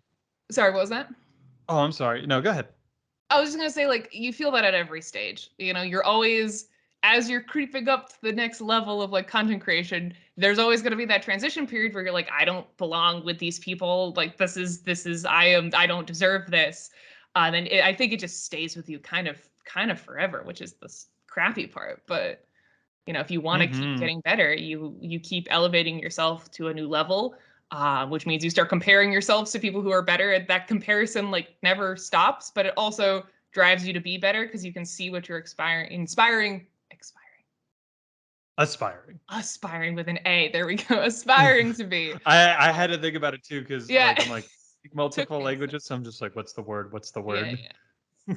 Sorry, what was that? Oh, I'm sorry. No, go ahead. I was just gonna say, like, you feel that at every stage. You're always, as you're creeping up to the next level of like content creation, there's always gonna be that transition period where you're like, I don't belong with these people. Like, this is I don't deserve this. Then I think it just stays with you kind of forever, which is the crappy part. But if you want to keep Mm-hmm. getting better, you keep elevating yourself to a new level, which means you start comparing yourselves to people who are better. And that comparison like never stops, but it also drives you to be better because you can see what you're aspiring with an A. There we go. Aspiring to be. I Uh, had to think about it too because yeah, like I'm like took multiple me a second. languages, so I'm just like, what's the word? What's the Yeah, word? yeah.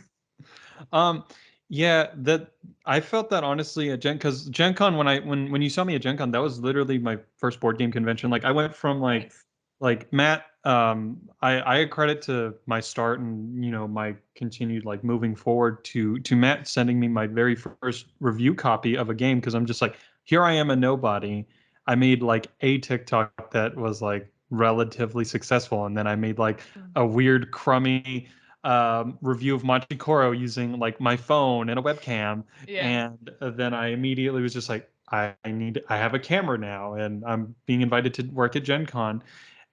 Um, yeah, that I felt that honestly at because Gen Con when you saw me at Gen Con, that was literally my first board game convention. Like I went from Nice. like Matt, I credit to my start and my continued like moving forward to Matt sending me my very first review copy of a game because I'm just like, here I am a nobody. I made like a TikTok that was like relatively successful, and then I made like Mm. a weird crummy review of Monte Coro using like my phone and a webcam, Yeah. and then I immediately was just like, I have a camera now, and I'm being invited to work at Gen Con.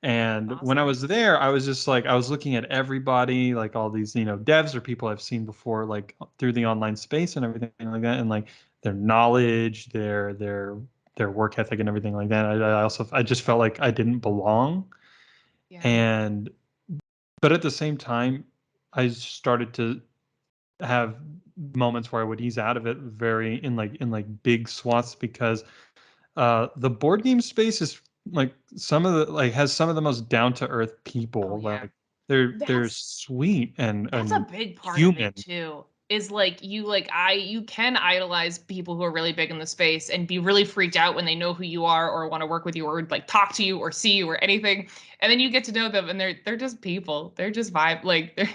And when I Awesome. was there, I was just like, I was looking at everybody, like all these, devs or people I've seen before, like through the online space and everything like that, and like their knowledge, their work ethic and everything like that. I just felt like I didn't belong. Yeah. And but at the same time, I started to have moments where I would ease out of it very in like big swaths because the board game space is like some of the like has some of the most down to earth Oh people. yeah. Like they're That's sweet That's a and big part of human. it too. Is like you can idolize people who are really big in the space and be really freaked out when they know who you are or want to work with you or like talk to you or see you or anything. And then you get to know them and they're just people. They're just vibe like they're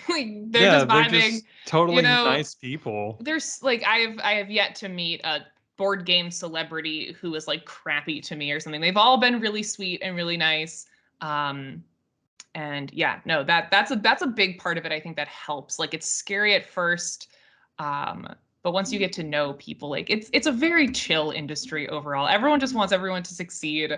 Yeah, just they're vibing. just You totally know, nice people. there's like I have yet to meet a board game celebrity who is like crappy to me or something. They've all been really sweet and really nice. Um and yeah, no, that's a big part of it. I think that helps. Like it's scary at first, um but once you get to know people, like it's a very chill industry overall. Everyone just wants everyone to succeed.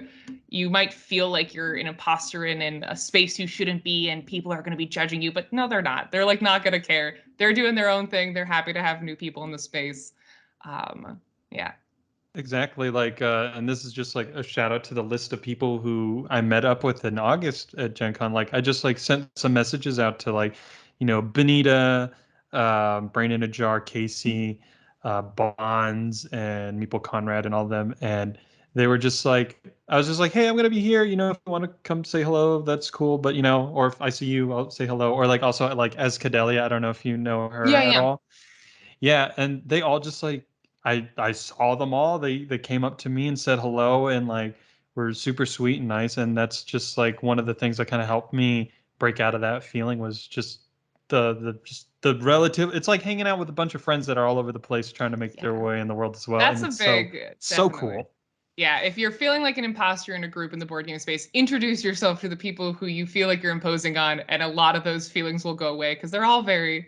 You might feel like you're an imposter in a space you shouldn't be and people are going to be judging you, but no, they're not. They're like not going to care. They're doing their own thing. They're happy to have new people in the space. Yeah. Exactly. Like, and this is just like a shout out to the list of people who I met up with in August at Gen Con. Like, I just like sent some messages out to like, Benita, Brain in a Jar, Casey, Bonds, and Meeple Conrad, and all of them. And they were just like, I was just like, hey, I'm gonna be here. If you want to come say hello, that's cool. But or if I see you, I'll say hello. Or like also like as Cadelia, I don't know if you know her Yeah, at yeah. all. Yeah, and they all just like I saw them all. They came up to me and said hello and like were super sweet and nice. And that's just like one of the things that kind of helped me break out of that feeling was just the relative. It's like hanging out with a bunch of friends that are all over the place trying to make their Yeah. way in the world as well. And That's a it's so big, so definitely. cool. Yeah, if you're feeling like an imposter in a group in the board game space, introduce yourself to the people who you feel like you're imposing on, and a lot of those feelings will go away because they're all very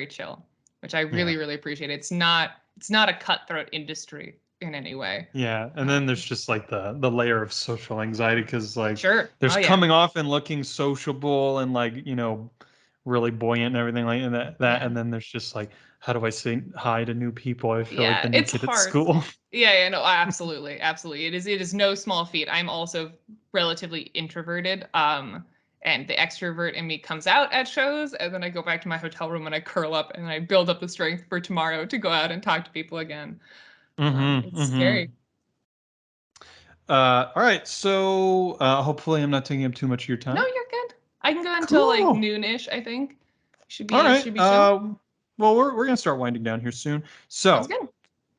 chill, which I Yeah. really, really appreciate. It's not a cutthroat industry in any way. Yeah, and then there's Um, just like the layer of social anxiety because like sure. there's Oh yeah. coming off and looking sociable and like really buoyant and everything like that, Yeah. and then there's just like how do I say hi to new people? I feel like Yeah, the new it's kid at hard. school. Yeah, yeah, no, absolutely, absolutely. It is no small feat. I'm also relatively introverted. And the extrovert in me comes out at shows, and then I go back to my hotel room and I curl up and I build up the strength for tomorrow to go out and talk to people again. Mm-hmm. It's Mm-hmm. scary. All right, so hopefully I'm not taking up too much of your No, time. you're good. I can go until like Cool. noonish, I think. Should All be right. should be chill. Well, we're gonna start winding down here soon. Sounds So good.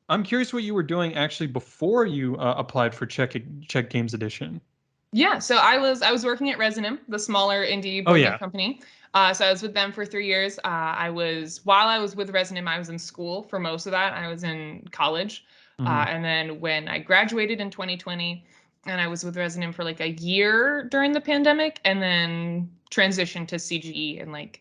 I'm curious what you were doing actually before you applied for Czech Games Edition. Yeah, so I was working at Resonum, the smaller indie Oh board game yeah. company. So I was with them for 3 years. While I was with Resonum, I was in school for most of that. I was in college, Mm-hmm. and then when I graduated in 2020, and I was with Resonum for like a year during the pandemic, and then transitioned to CGE in like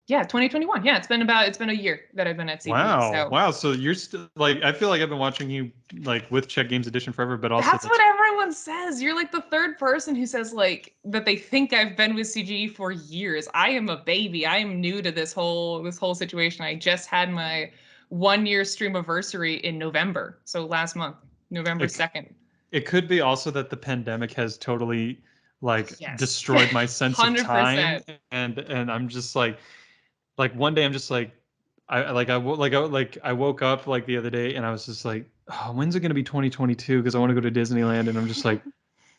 yeah 2021. Yeah, it's been a year that I've been at CGE. Wow. So Wow. So you're still like I feel like I've been watching you like with Czech Games Edition forever, but also that's what that's everyone says. You're like the third person who says like that they think I've been with CGE for years. I am a baby. I am new to this whole situation. I just had my 1 year stream anniversary in November. So last month, November it 2nd. it could be also that the pandemic has totally like Yes. destroyed my sense of time 100%. and I'm just like one day I'm just like I woke up like the other day and I was just like, oh, when's it going to be 2022 because I want to go to Disneyland and I'm just like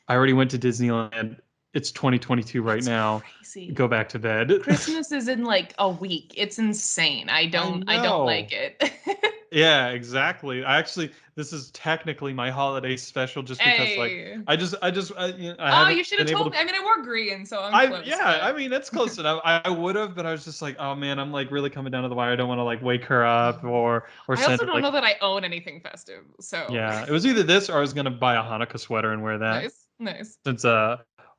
I already went to Disneyland. it's 2022 right That's now. crazy. Go back to bed. Christmas is in like a week. It's insane. I don't like know. it. Yeah, exactly. This is technically my holiday special just because like Hey. I Oh, haven't you should have been able told to. me. I mean, I wore green, so I'm close, Yeah, I but mean that's close enough. I would have, but I was just like, oh man, I'm like really coming down to the wire. I don't want to like wake her up or I send also her don't like. know that I own anything festive. So Yeah, it was either this or I was gonna buy a Hanukkah sweater and wear that nice, nice. since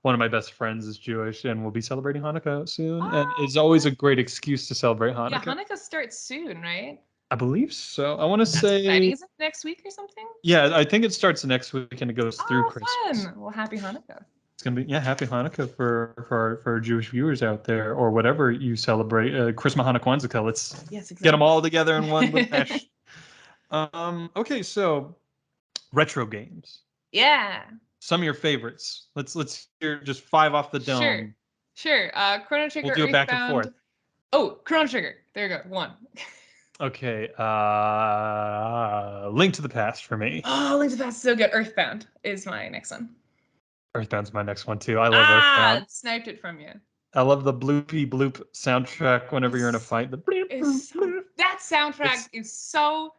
one of my best friends is Jewish and we'll be celebrating Hanukkah soon, and Oh, it's always a great excuse to celebrate yeah, Hanukkah. Hanukkah starts soon, right? I believe so. I want to That's exciting. say, Is it next week or something? yeah, I think it starts next week and it goes through Oh, Christmas. fun. Well, happy Hanukkah. It's gonna be, yeah, happy Hanukkah for our Jewish viewers out there or whatever you celebrate. Christmas, Hanukkah, Kwanzaa. Let's Yes, get them exactly. all together in one little mesh. Okay, so retro games. Yeah, Some of your favorites. Let's hear just five off the sure. dome. Sure. Chrono We'll Trigger, do it back and Earthbound. forth. Oh, Chrono Trigger. There you go. One. Okay. Link to the Past for me. Oh, Link to the Past is so good. Earthbound is my next one. Earthbound's my next one too. I love Ah, Earthbound. sniped it from you. I love the bloopy bloop soundtrack whenever you're in a It's, fight. The bloop, bloop, it's so, bloop. that soundtrack It's is so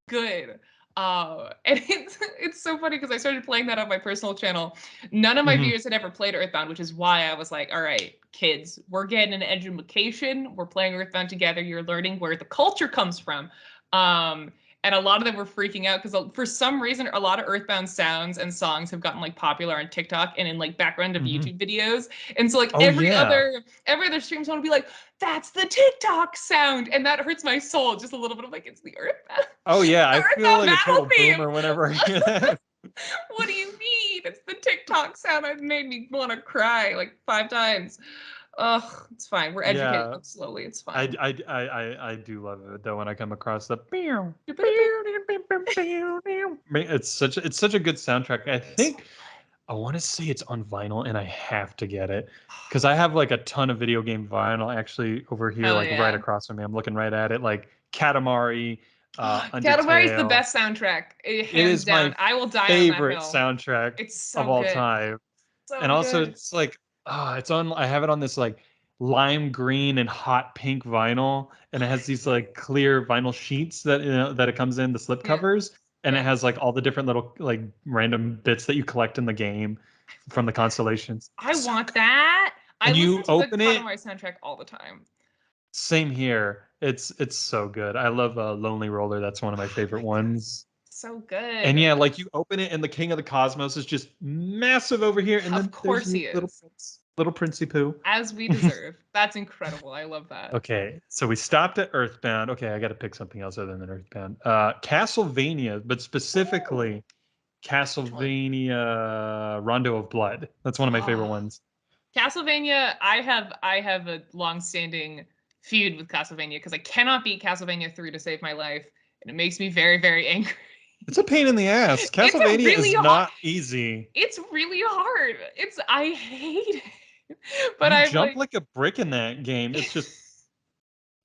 good. And it's so funny because I started playing that on my personal channel. None of my mhm. viewers had ever played Earthbound, which is why I was like, all right, kids, we're getting an education. We're playing Earthbound together. You're learning where the culture comes from. And a lot of them were freaking out because for some reason, a lot of Earthbound sounds and songs have gotten like popular on TikTok and in like background of Mhm. YouTube videos. And so like Oh yeah. every other stream someone would be like, that's the TikTok sound. And that hurts my soul just a little bit. I'm like, it's the Earthbound. Oh yeah. The I feel Earthbound like a battle total theme. boomer whenever I hear that. What do you mean? It's the TikTok sound that made me want to cry like 5 times. Ugh, it's fine. We're educating Yeah. them slowly. It's I, fine. I, I, I do love it though when I come across the it's such a good soundtrack. I think I want to say it's on vinyl and I have to get it because I have like a ton of video game vinyl actually over here, Hell like right yeah. across from me. I'm looking right at it, like Katamari, Katamari is the Undertale. best soundtrack, It hands is down. my I will die on that favorite hill. soundtrack It's of so all good. time. So And also good. it's like it's on I have it on this like lime green and hot pink vinyl and it has these like clear vinyl sheets that that it comes in the slip Yeah. covers and it Yeah. has like all the different little like random bits that you collect in the game from the constellations. I So want good. that. I And you listen to the open it, Katamari soundtrack all the time. same here. It's so good. I love Lonely Roller. That's one of my Oh favorite my God. ones. So And good. yeah, like you open it and the King of the Cosmos is just massive over here, and Of then there's course you, he little is. prince, little Princey Pooh. As we deserve. That's incredible. I love that. Okay, so we stopped at Earthbound. Okay, I got to pick something else other than Earthbound. Castlevania, but Ooh. specifically Which one? Castlevania Rondo of Blood. That's one of my favorite Oh, ones. Castlevania. I have a long-standing feud with Castlevania because I cannot beat Castlevania 3 to save my life, and it makes me very, very angry. It's a pain in the ass. It's a Castlevania really is hard. not easy. It's really hard. I hate it. But You I'm jump like like a brick in that game. It's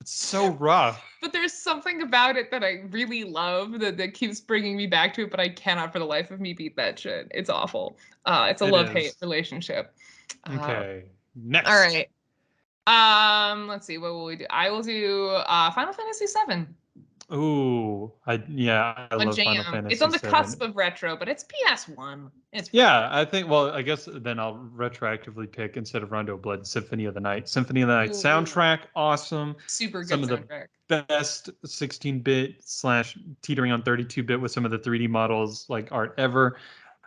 so rough. but there's something about it that I really love that keeps bringing me back to it, but I cannot for the life of me beat that shit. It's awful. It's a It love-hate is. relationship. Okay. All Next. right. Let's see. What will we do? I will do Final Fantasy VII. Ooh, I A love Final jam. It's on Fantasy the VII. cusp of retro, but it's PS1. It's pretty Yeah, good. I think. Well, I guess then I'll retroactively pick instead of Rondo of Blood, Symphony of the Night. Symphony of the Night Ooh, soundtrack, awesome. super good Some of the soundtrack. best 16-bit slash teetering on 32-bit with some of the 3D models like art ever.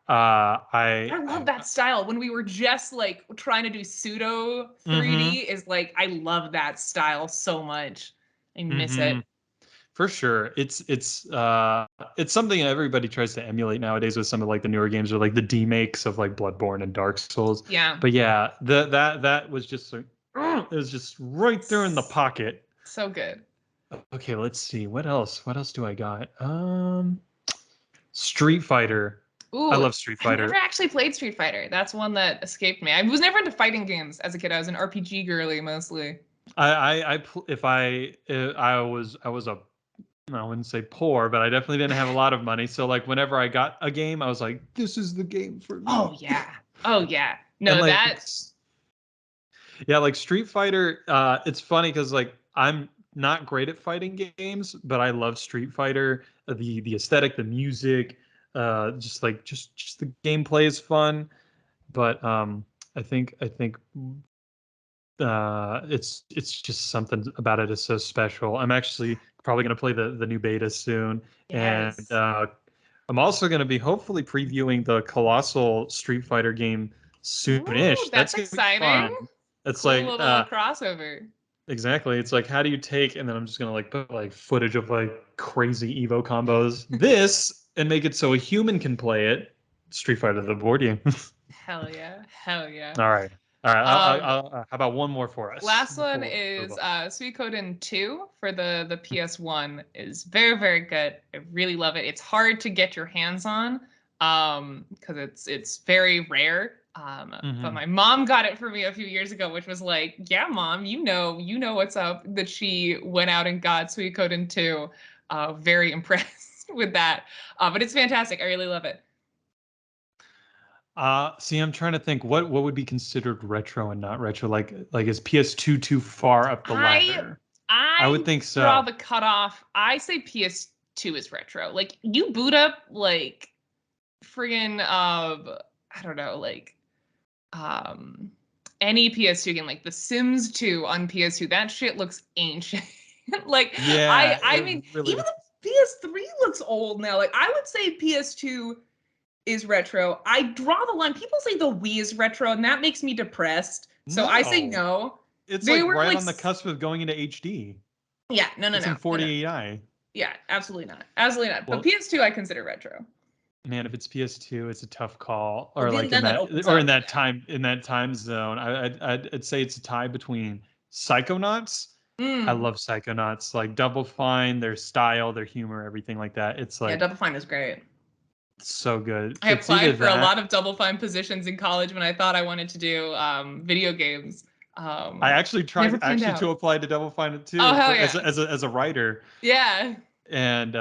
I I love that style. When we were just like trying to do pseudo mm-hmm, 3D, is like I love that style so much. I miss mm-hmm. it. For sure. It's something everybody tries to emulate nowadays with some of like the newer games or like the demakes of like Bloodborne and Dark Souls. Yeah. But yeah, that was just like it was just right there in the pocket. So good. Okay, let's see. What else? What else do I got? Street Fighter. I Ooh, love Street I've never Fighter. actually played Street Fighter. That's one that escaped me. I was never into fighting games as a kid. I was an RPG girly mostly. If I was a I wouldn't say poor, but I definitely didn't have a lot of money. So like whenever I got a game, I was like, this is the game for Oh me. yeah. Oh yeah. And No, like, that yeah, like Street Fighter. It's funny because like I'm not great at fighting games, but I love Street Fighter. The aesthetic, the music, just the gameplay is fun. But I think it's just something about it is so special. I'm actually probably going to play the new beta soon, and yes. I'm also going to be hopefully previewing the Colossal Street Fighter game Ooh, soonish. that's That's going to be exciting. fun. It's Cool like little crossover. exactly. It's like how do you take and then I'm just going to like put like footage of like crazy Evo combos this and make it so a human can play it. Street Fighter the board game. Hell yeah. Hell yeah. All right. All right. Um, How about one more for us Last one before we move is on? Suikoden 2 for the PS1 is very, very good. I really love it. It's hard to get your hands on because it's very rare. But Mm-hmm. my mom got it for me a few years ago, which was like, yeah, mom, you know what's up. That she went out and got Suikoden 2. Very impressed with that. But it's fantastic. I really love it. See, I'm trying to think what would be considered retro and not retro. Like is PS2 too far up the I ladder? I would I think draw so. the cutoff. I say PS2 is retro. Like you boot up like friggin' I don't know, like um any PS2 game, like The Sims 2 on PS2. That shit looks ancient. Like Yeah, I it mean, really even does. the PS3 looks old now. Like I would say PS2 is retro. I draw the line. People say the Wii is retro, and that makes me depressed. So I say No. no. It's They like were right like, on the cusp of going into HD. yeah, no, no, It's in no, no, no. 4080. Yeah, absolutely not. Absolutely not. But Well, PS2 I consider retro. man, if it's PS2, it's a tough call. Well, Or like then that opens in up. that time zone, I'd say it's a tie between Psychonauts. I Mm. love Psychonauts, like Double Fine, their style, their humor, everything like that. It's Yeah, like Double Fine is great. so good. I It's either applied for a that. lot of Double Fine positions in college when I thought I wanted to do video games. I Um, actually Never tried panned to out. apply to Double Fine it Oh too hell for yeah, as a writer, yeah. and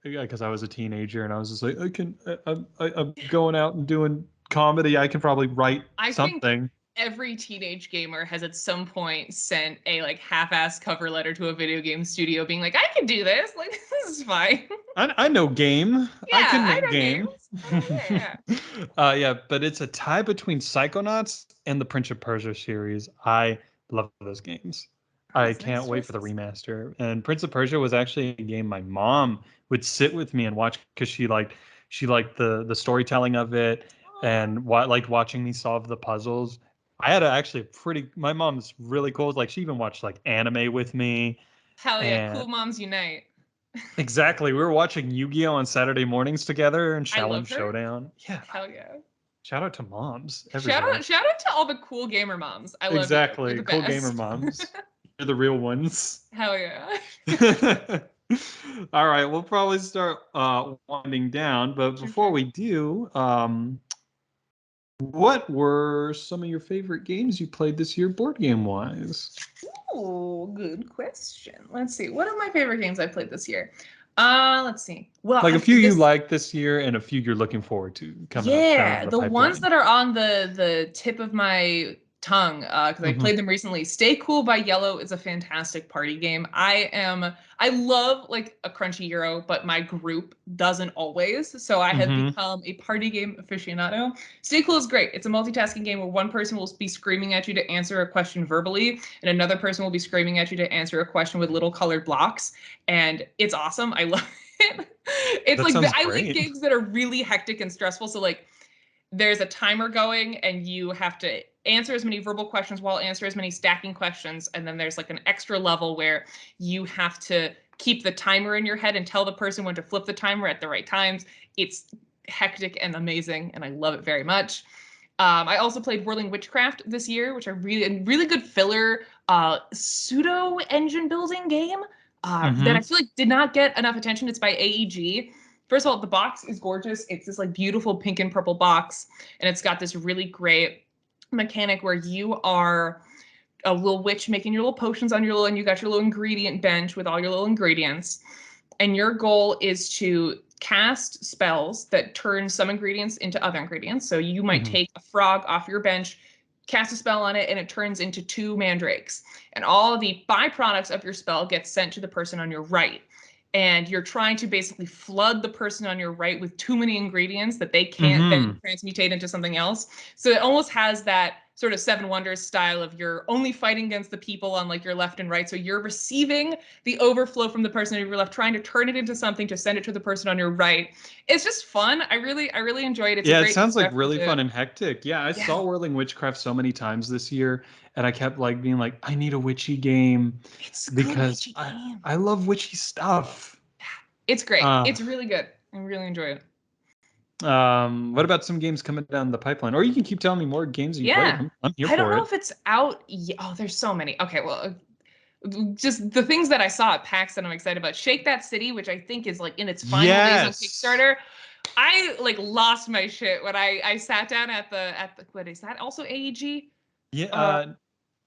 because I was a teenager and I was just like I'm going out and doing comedy. I can probably write I think something. every teenage gamer has at some point sent a like half-ass cover letter to a video game studio being like, I can do this. Like this is fine. I know game. I Yeah, can I make know game. games. Yeah. Yeah, but it's a tie between Psychonauts and the Prince of Persia series. I love those games. Oh, I that's can't nice wait for the choices. remaster. And Prince of Persia was actually a game my mom would sit with me and watch because she liked the storytelling of it Aw. and what liked watching me solve the puzzles. I had actually a pretty my mom's really cool. Like she even watched like anime with me Hell yeah, and cool moms unite. exactly. We were watching Yu-Gi-Oh on Saturday mornings together and I Challenge love her. Showdown. Yeah. Hell yeah. Shout out to moms everywhere. Shout out to all the cool gamer moms. I love you. You're Exactly. the Cool gamer best. moms. You're the real ones. Hell yeah. All right, we'll probably start winding down, but Sure, before sure. we do, what were some of your favorite games you played this year, board game wise? Oh, good question. Let's see. What are my favorite games I played this year? Let's see. Well, Like a I few you this liked this year and a few you're looking forward to coming up down Yeah, the the ones pipeline. that are on the tip of my tongue, because I Hmm. played them recently. Stay Cool by Yellow is a fantastic party game. I love like a crunchy Euro, but my group doesn't always. So I have Hmm. become a party game aficionado. Stay Cool is great. It's a multitasking game where one person will be screaming at you to answer a question verbally, and another person will be screaming at you to answer a question with little colored blocks. And it's awesome. I love it. It's That like sounds I like great. games that are really hectic and stressful. So like there's a timer going and you have to answer as many verbal questions while answer as many stacking questions, and then there's like an extra level where you have to keep the timer in your head and tell the person when to flip the timer at the right times. It's hectic and amazing and I love it very much. I also played Whirling Witchcraft this year, which I really good filler pseudo engine building game that I Hmm. feel like did not get enough attention. It's by AEG. First of all, the box is gorgeous. It's this like beautiful pink and purple box, and it's got this really great mechanic where you are a little witch making your little potions on your little, and you got your little ingredient bench with all your little ingredients, and your goal is to cast spells that turn some ingredients into other ingredients. So you might take a frog off your bench, cast a spell on it, and it turns into 2 mandrakes. And all the byproducts of your spell get sent to the person on your right. And you're trying to basically flood the person on your right with too many ingredients that they can't then transmutate into something else. So it almost has that sort of Seven Wonders style of you're only fighting against the people on like your left and right. So you're receiving the overflow from the person on your left, trying to turn it into something to send it to the person on your right. It's just fun. I really enjoy it. It's a Yeah, it great sounds like introduction really to- fun and hectic. Yeah, I saw Whirling Witchcraft so many times this year, and I kept like being like, I need a witchy game It's a good because witchy game. I love witchy stuff. It's great. Uh, It's really good. I really enjoy it. what about some games coming down the pipeline? Or you can keep telling me more games that you played. Yeah. I'm here I don't for know it. if it's out yet. Oh, there's so many. Okay, well, just the things that I saw at PAX that I'm excited about. Shake That City, which I think is like in its final days on Kickstarter. I like lost my shit when I sat down at the what is that also AEG? Yeah,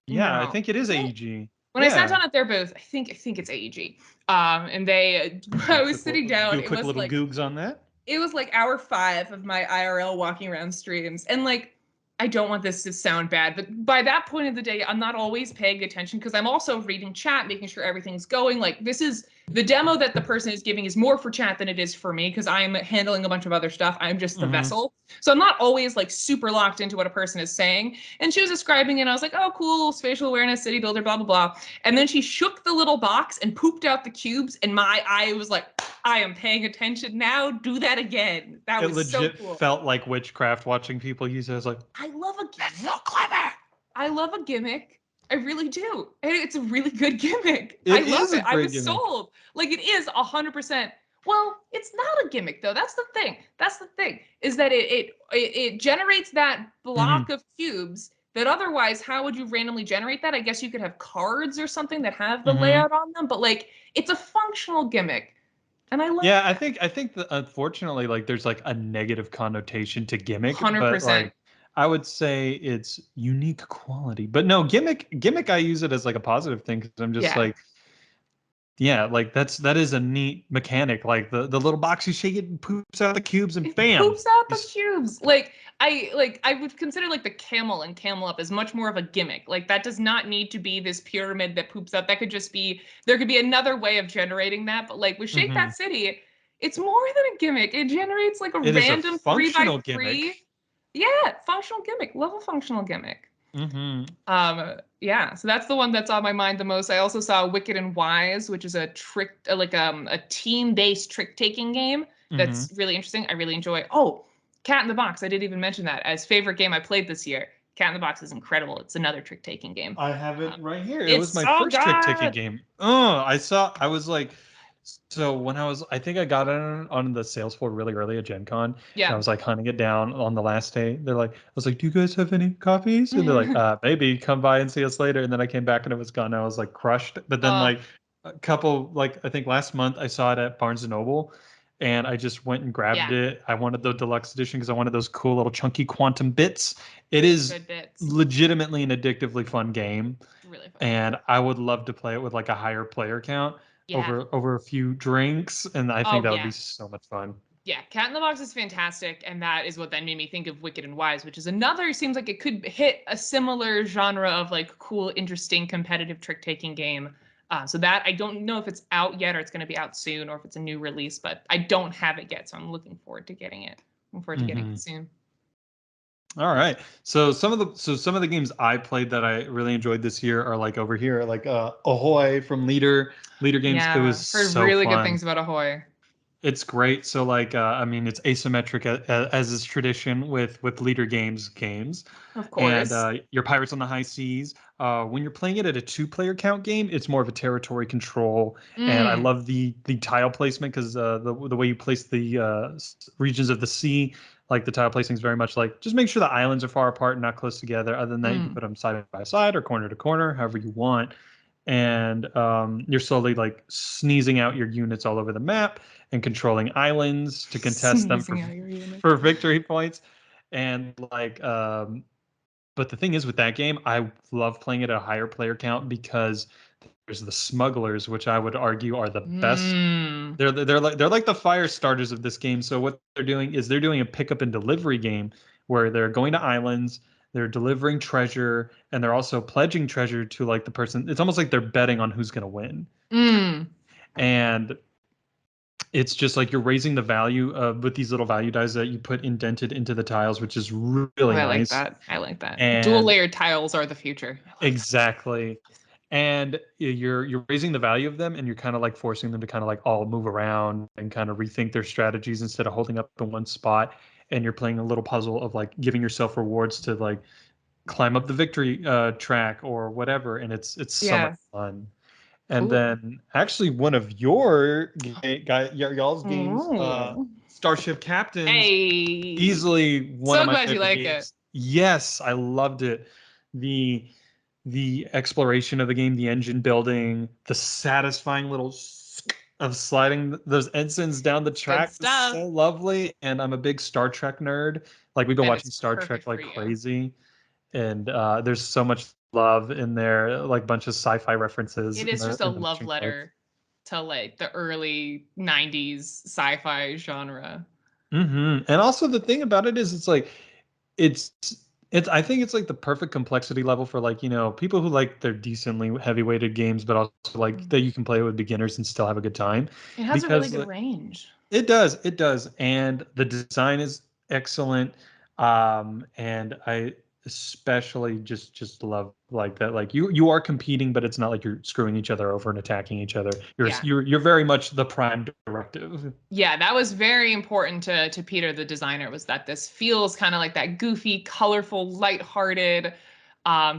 yeah, I No. think it is Is it? AEG. When I sat Yeah. down at their booth, I think it's AEG. And they I was sitting down. Do a quick little googs on that. It was like hour 5 of my IRL walking around streams. And like, I don't want this to sound bad, but by that point of the day, I'm not always paying attention because I'm also reading chat, making sure everything's going. Like, this is the demo that the person is giving is more for chat than it is for me because I'm handling a bunch of other stuff. I'm just the vessel. So I'm not always like super locked into what a person is saying. And she was describing it, and I was like, oh, cool, spatial awareness, city builder, blah, blah, blah. And then she shook the little box and pooped out the cubes, and my eye was like, I am paying attention now. Do that again. That It was so legit cool. felt like witchcraft watching people use it. I was like, I love a gimmick. that's so clever. I love a gimmick. I really do. And it's a really good gimmick. It I love is a it. I great was gimmick. sold. Like it is 100%. Well, it's not a gimmick though. That's the thing. That's the thing is that it generates that block of cubes that otherwise, how would you randomly generate that? I guess you could have cards or something that have the layout on them, but like it's a functional gimmick. And I love Yeah, I think that unfortunately, like there's like a negative connotation to gimmick, but 100%. like I would say it's unique quality. But no, gimmick I use it as like a positive thing because I'm just Yeah. like, yeah, like that is a neat mechanic. Like the little box you shake it and poops out the cubes and It bam. poops out the cubes. I would consider like the camel and camel up as much more of a gimmick. Like that does not need to be this pyramid that poops out. That could just be there could be another way of generating that. But like with Shake That City, it's more than a gimmick. It generates like a It is a random 3 by functional 3. gimmick. Yeah, functional gimmick. Love a functional gimmick. Yeah, so that's the one that's on my mind the most. I also saw Wicked and Wise, which is a trick like a team-based trick-taking game that's really interesting. I really enjoy. Oh, Cat in the Box. I didn't even mention that as favorite game I played this year. Cat in the Box is incredible. It's another trick-taking game. I have it right here. It It's was my so first trick-taking good. game. I was like, so when I think I got it on the sales floor really early at Gen Con. And I was like hunting it down on the last day. They're like, I was like, do you guys have any copies? And they're like, maybe come by and see us later. And then I came back and it was gone. I was like crushed. But then like a couple, like I think last month I saw it at Barnes and Noble. And I just went and grabbed it. I wanted the deluxe edition because I wanted those cool little chunky quantum bits. It is Good bits. legitimately an addictively fun game. Really fun. And I would love to play it with like a higher player count over a few drinks. And I think that would be so much fun. Yeah, Cat in the Box is fantastic, and that is what then made me think of Wicked and Wise, which is another seems like it could hit a similar genre of like cool, interesting, competitive trick-taking game. So that I don't know if it's out yet or it's going to be out soon or if it's a new release, but I don't have it yet, so I'm looking forward to getting it. Looking forward to getting it soon. All right. So some of the games I played that I really enjoyed this year are like over here, like Ahoy from Leader Games. Yeah, It was heard so really fun. good things about Ahoy. It's great. So like I mean it's asymmetric as is tradition with Leader games. Of And course. your pirates on the high seas. When you're playing it at a 2-player count game, it's more of a territory control. And I love the tile placement because the way you place the regions of the sea, like the tile placing is very much like just make sure the islands are far apart and not close together. Other than that, you can put them side by side or corner to corner, however you want. And you're slowly like sneezing out your units all over the map and controlling islands to contest them for victory points. And like but the thing is with that game, I love playing it at a higher player count because there's the smugglers, which I would argue are the best. Mm. They're like the fire starters of this game. So what they're doing is they're doing a pickup and delivery game where they're going to islands, they're delivering treasure, and they're also pledging treasure to like the person. It's almost like they're betting on who's going to win. Mm. And it's just like you're raising the value with these little value dies that you put indented into the tiles, which is Oh, really I like nice. that. I like that. Dual And layered tiles are the future. exactly. And you're raising the value of them, and you're kind of like forcing them to kind of like all move around and kind of rethink their strategies instead of holding up in one spot. And you're playing a little puzzle of like giving yourself rewards to like climb up the victory track or whatever, and it's so much Yeah. fun. And Ooh. then actually one of your y'all's games, Ooh. Starship Captains, Hey. easily one of So my glad you favorite like it. games. Yes, I loved it. The the exploration of the game, the engine building, the satisfying little of sliding those ensigns down the Good track is stuff. so lovely. And I'm a big Star Trek nerd. Like we've been Then watching it's Star perfect Trek for like you. crazy, and there's so much love in there, like bunch of sci-fi references It in is just a the love mission cards. letter to like the early 90s sci-fi genre. And also the thing about it is it's like it's it's I think it's like the perfect complexity level for like, people who like their decently heavy-weighted games, but also like that Mhm. you can play with beginners and still have a good time. It has a really Because good range. it does, and the design is excellent. And I especially just love like that. Like you are competing, but it's not like you're screwing each other over and attacking each other. You're Yeah. you're very much the prime directive. Yeah, that was very important to Peter, the designer, was that this feels kind of like that goofy, colorful, lighthearted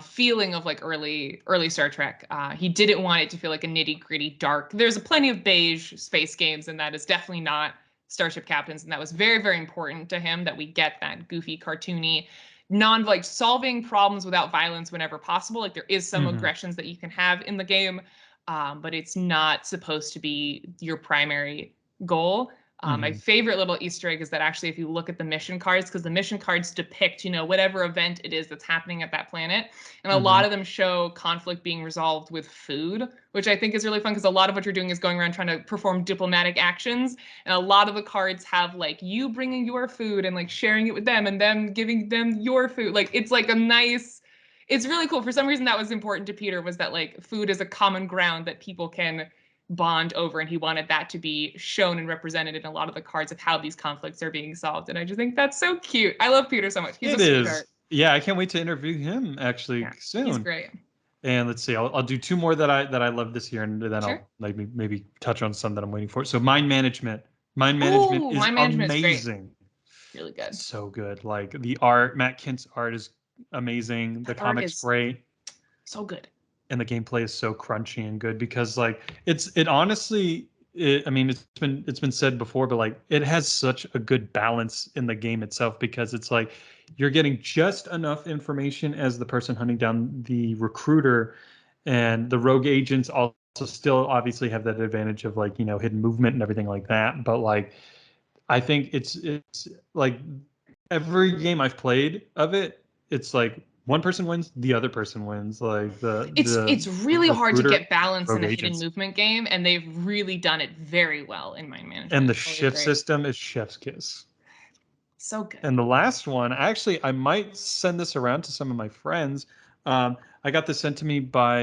feeling of like early Star Trek. He didn't want it to feel like a nitty gritty dark. There's a plenty of beige space games, and that is definitely not Starship Captains. And that was very, very important to him that we get that goofy, cartoony, non like solving problems without violence whenever possible. Like there is some Hmm. aggressions that you can have in the game, but it's not supposed to be your primary goal. My Hmm. favorite little Easter egg is that actually, if you look at the mission cards, because the mission cards depict, whatever event it is that's happening at that planet, and a Hmm. lot of them show conflict being resolved with food, which I think is really fun because a lot of what you're doing is going around trying to perform diplomatic actions, and a lot of the cards have like you bringing your food and like sharing it with them, and them giving them your food. Like it's like a nice. It's really cool. For some reason, that was important to Peter, was that like food is a common ground that people can bond over, and he wanted that to be shown and represented in a lot of the cards of how these conflicts are being solved. And I just think that's so cute. I love Peter so much. He's a It is. sweetheart. Yeah, I can't wait to interview him actually Yeah, he's soon. great. And let's see, I'll do two more that I love this year, and then Sure. I'll maybe touch on some that I'm waiting for. So mind management. Mind management Oh, is my management's great. amazing. Really good. So good. Like the art, Matt Kint's art is amazing. The That art comic's is great, so good. and the gameplay is so crunchy and good because like it honestly I mean it's been said before, but like it has such a good balance in the game itself because it's like you're getting just enough information as the person hunting down the recruiter, and the rogue agents also still obviously have that advantage of like hidden movement and everything like that. But like I think it's like every game I've played of it, it's like one person wins, the other person wins. Like the It's the really hard to recruiter, get balance in rogue a hidden agents, movement game, and they've really done it very well in Mind and Management. the It's totally shift great. system is chef's kiss. So good. And the last one, actually, I might send this around to some of my friends. I got this sent to me by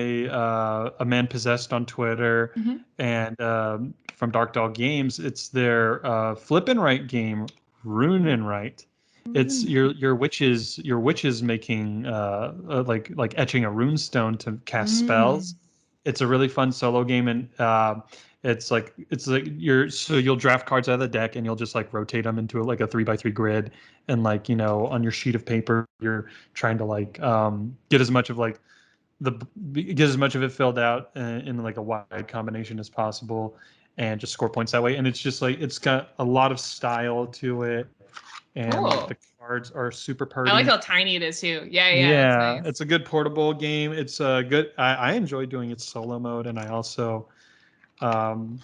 a man possessed on Twitter, Mhm. and from Dark Dog Games. It's their flip and write game, Rune and Write. It's your witches making like etching a rune stone to cast spells. Mm. It's a really fun solo game, and it's like you'll draft cards out of the deck, and you'll just like rotate them into like a 3x3 grid, and like on your sheet of paper you're trying to like get as much of like the get as much of it filled out in like a wide combination as possible, and just score points that way. And it's just like it's got a lot of style to it, and like the Cool. cards are super I like purty. how tiny it is too. Yeah, yeah, it's Yeah, nice. it's a good portable game. It's a good. I enjoy doing it solo mode, and I also um,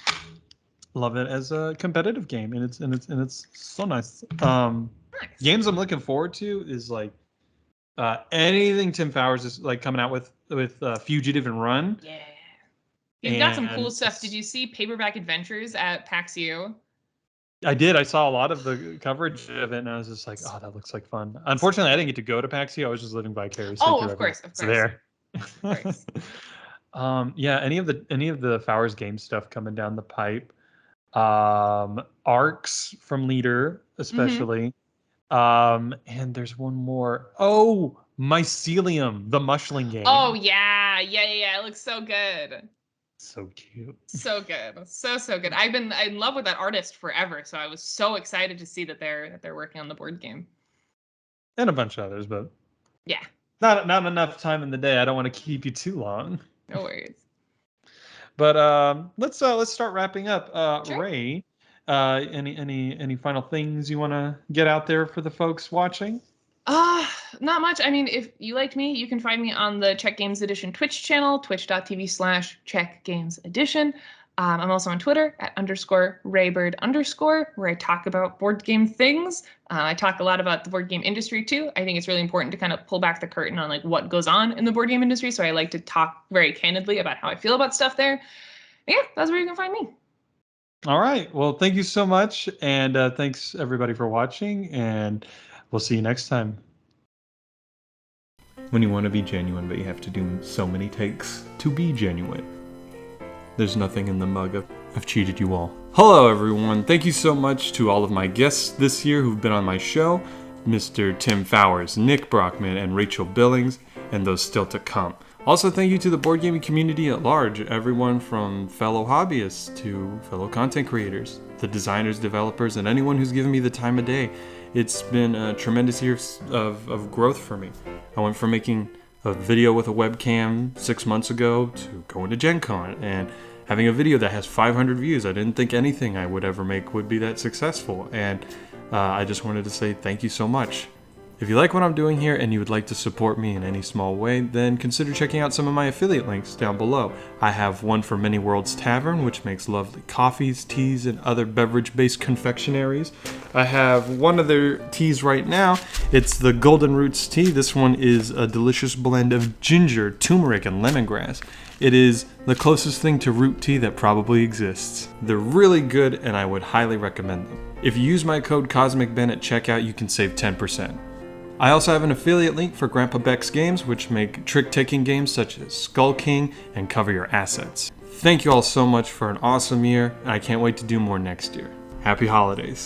love it as a competitive game, and it's so nice. Nice. Games I'm looking forward to is like anything Tim Fowers is like coming out with Fugitive and Run. Yeah. He's got some cool And stuff. Did you see Paperback Adventures at PAX U? I did. I saw a lot of the coverage of it, and I was just like, "Oh, that looks like fun." Unfortunately, I didn't get to go to PAX U. I was just living vicariously Oh, through of everyone course, of that's course, there. of course. Yeah, any of the Fowers game stuff coming down the pipe. Arcs from Leader, Mm-hmm. especially. And there's one more. Oh, Mycelium, the mushling Oh game. yeah, yeah, yeah, yeah. It looks so good. So cute. So good. So good. I've been in love with that artist forever, so I was so excited to see that they're working on the board game. And a bunch of others, but Yeah, not enough time in the day. I don't want to keep you too long. no worries. But let's start wrapping up. Sure. Ray, any final things you want to get out there for the folks watching? Uh, Not much. I mean, if you liked me, you can find me on the Czech Games Edition Twitch channel, twitch.tv/Czech Games Edition. I'm also on Twitter at _Raybird_, where I talk about board game things. I talk a lot about the board game industry too. I think it's really important to kind of pull back the curtain on like what goes on in the board game industry. So I like to talk very candidly about how I feel about stuff there. Yeah, that's where you can find me. All right. Well, thank you so much, and thanks everybody for watching, and we'll see you next time. When you want to be genuine, but you have to do so many takes to be genuine. There's nothing in the mug. I've cheated you all. Hello, everyone. Thank you so much to all of my guests this year who've been on my show, Mr. Tim Fowers, Nick Brockman, and Rachel Billings, and those still to come. Also, thank you to the board gaming community at large, everyone from fellow hobbyists to fellow content creators, the designers, developers, and anyone who's given me the time of day. It's been a tremendous year of growth for me. I went from making a video with a webcam 6 months ago to going to Gen Con and having a video that has 500 views. I didn't think anything I would ever make would be that successful, and I just wanted to say thank you so much. If you like what I'm doing here and you would like to support me in any small way, then consider checking out some of my affiliate links down below. I have one for Many Worlds Tavern, which makes lovely coffees, teas, and other beverage-based confectionaries. I have one of their teas right now. It's the Golden Roots tea. This one is a delicious blend of ginger, turmeric, and lemongrass. It is the closest thing to root tea that probably exists. They're really good, and I would highly recommend them. If you use my code cosmicben at checkout, you can save 10%. I also have an affiliate link for Grandpa Beck's games, which make trick-taking games such as Skull King and Cover Your Assets. Thank you all so much for an awesome year, and I can't wait to do more next year. Happy holidays.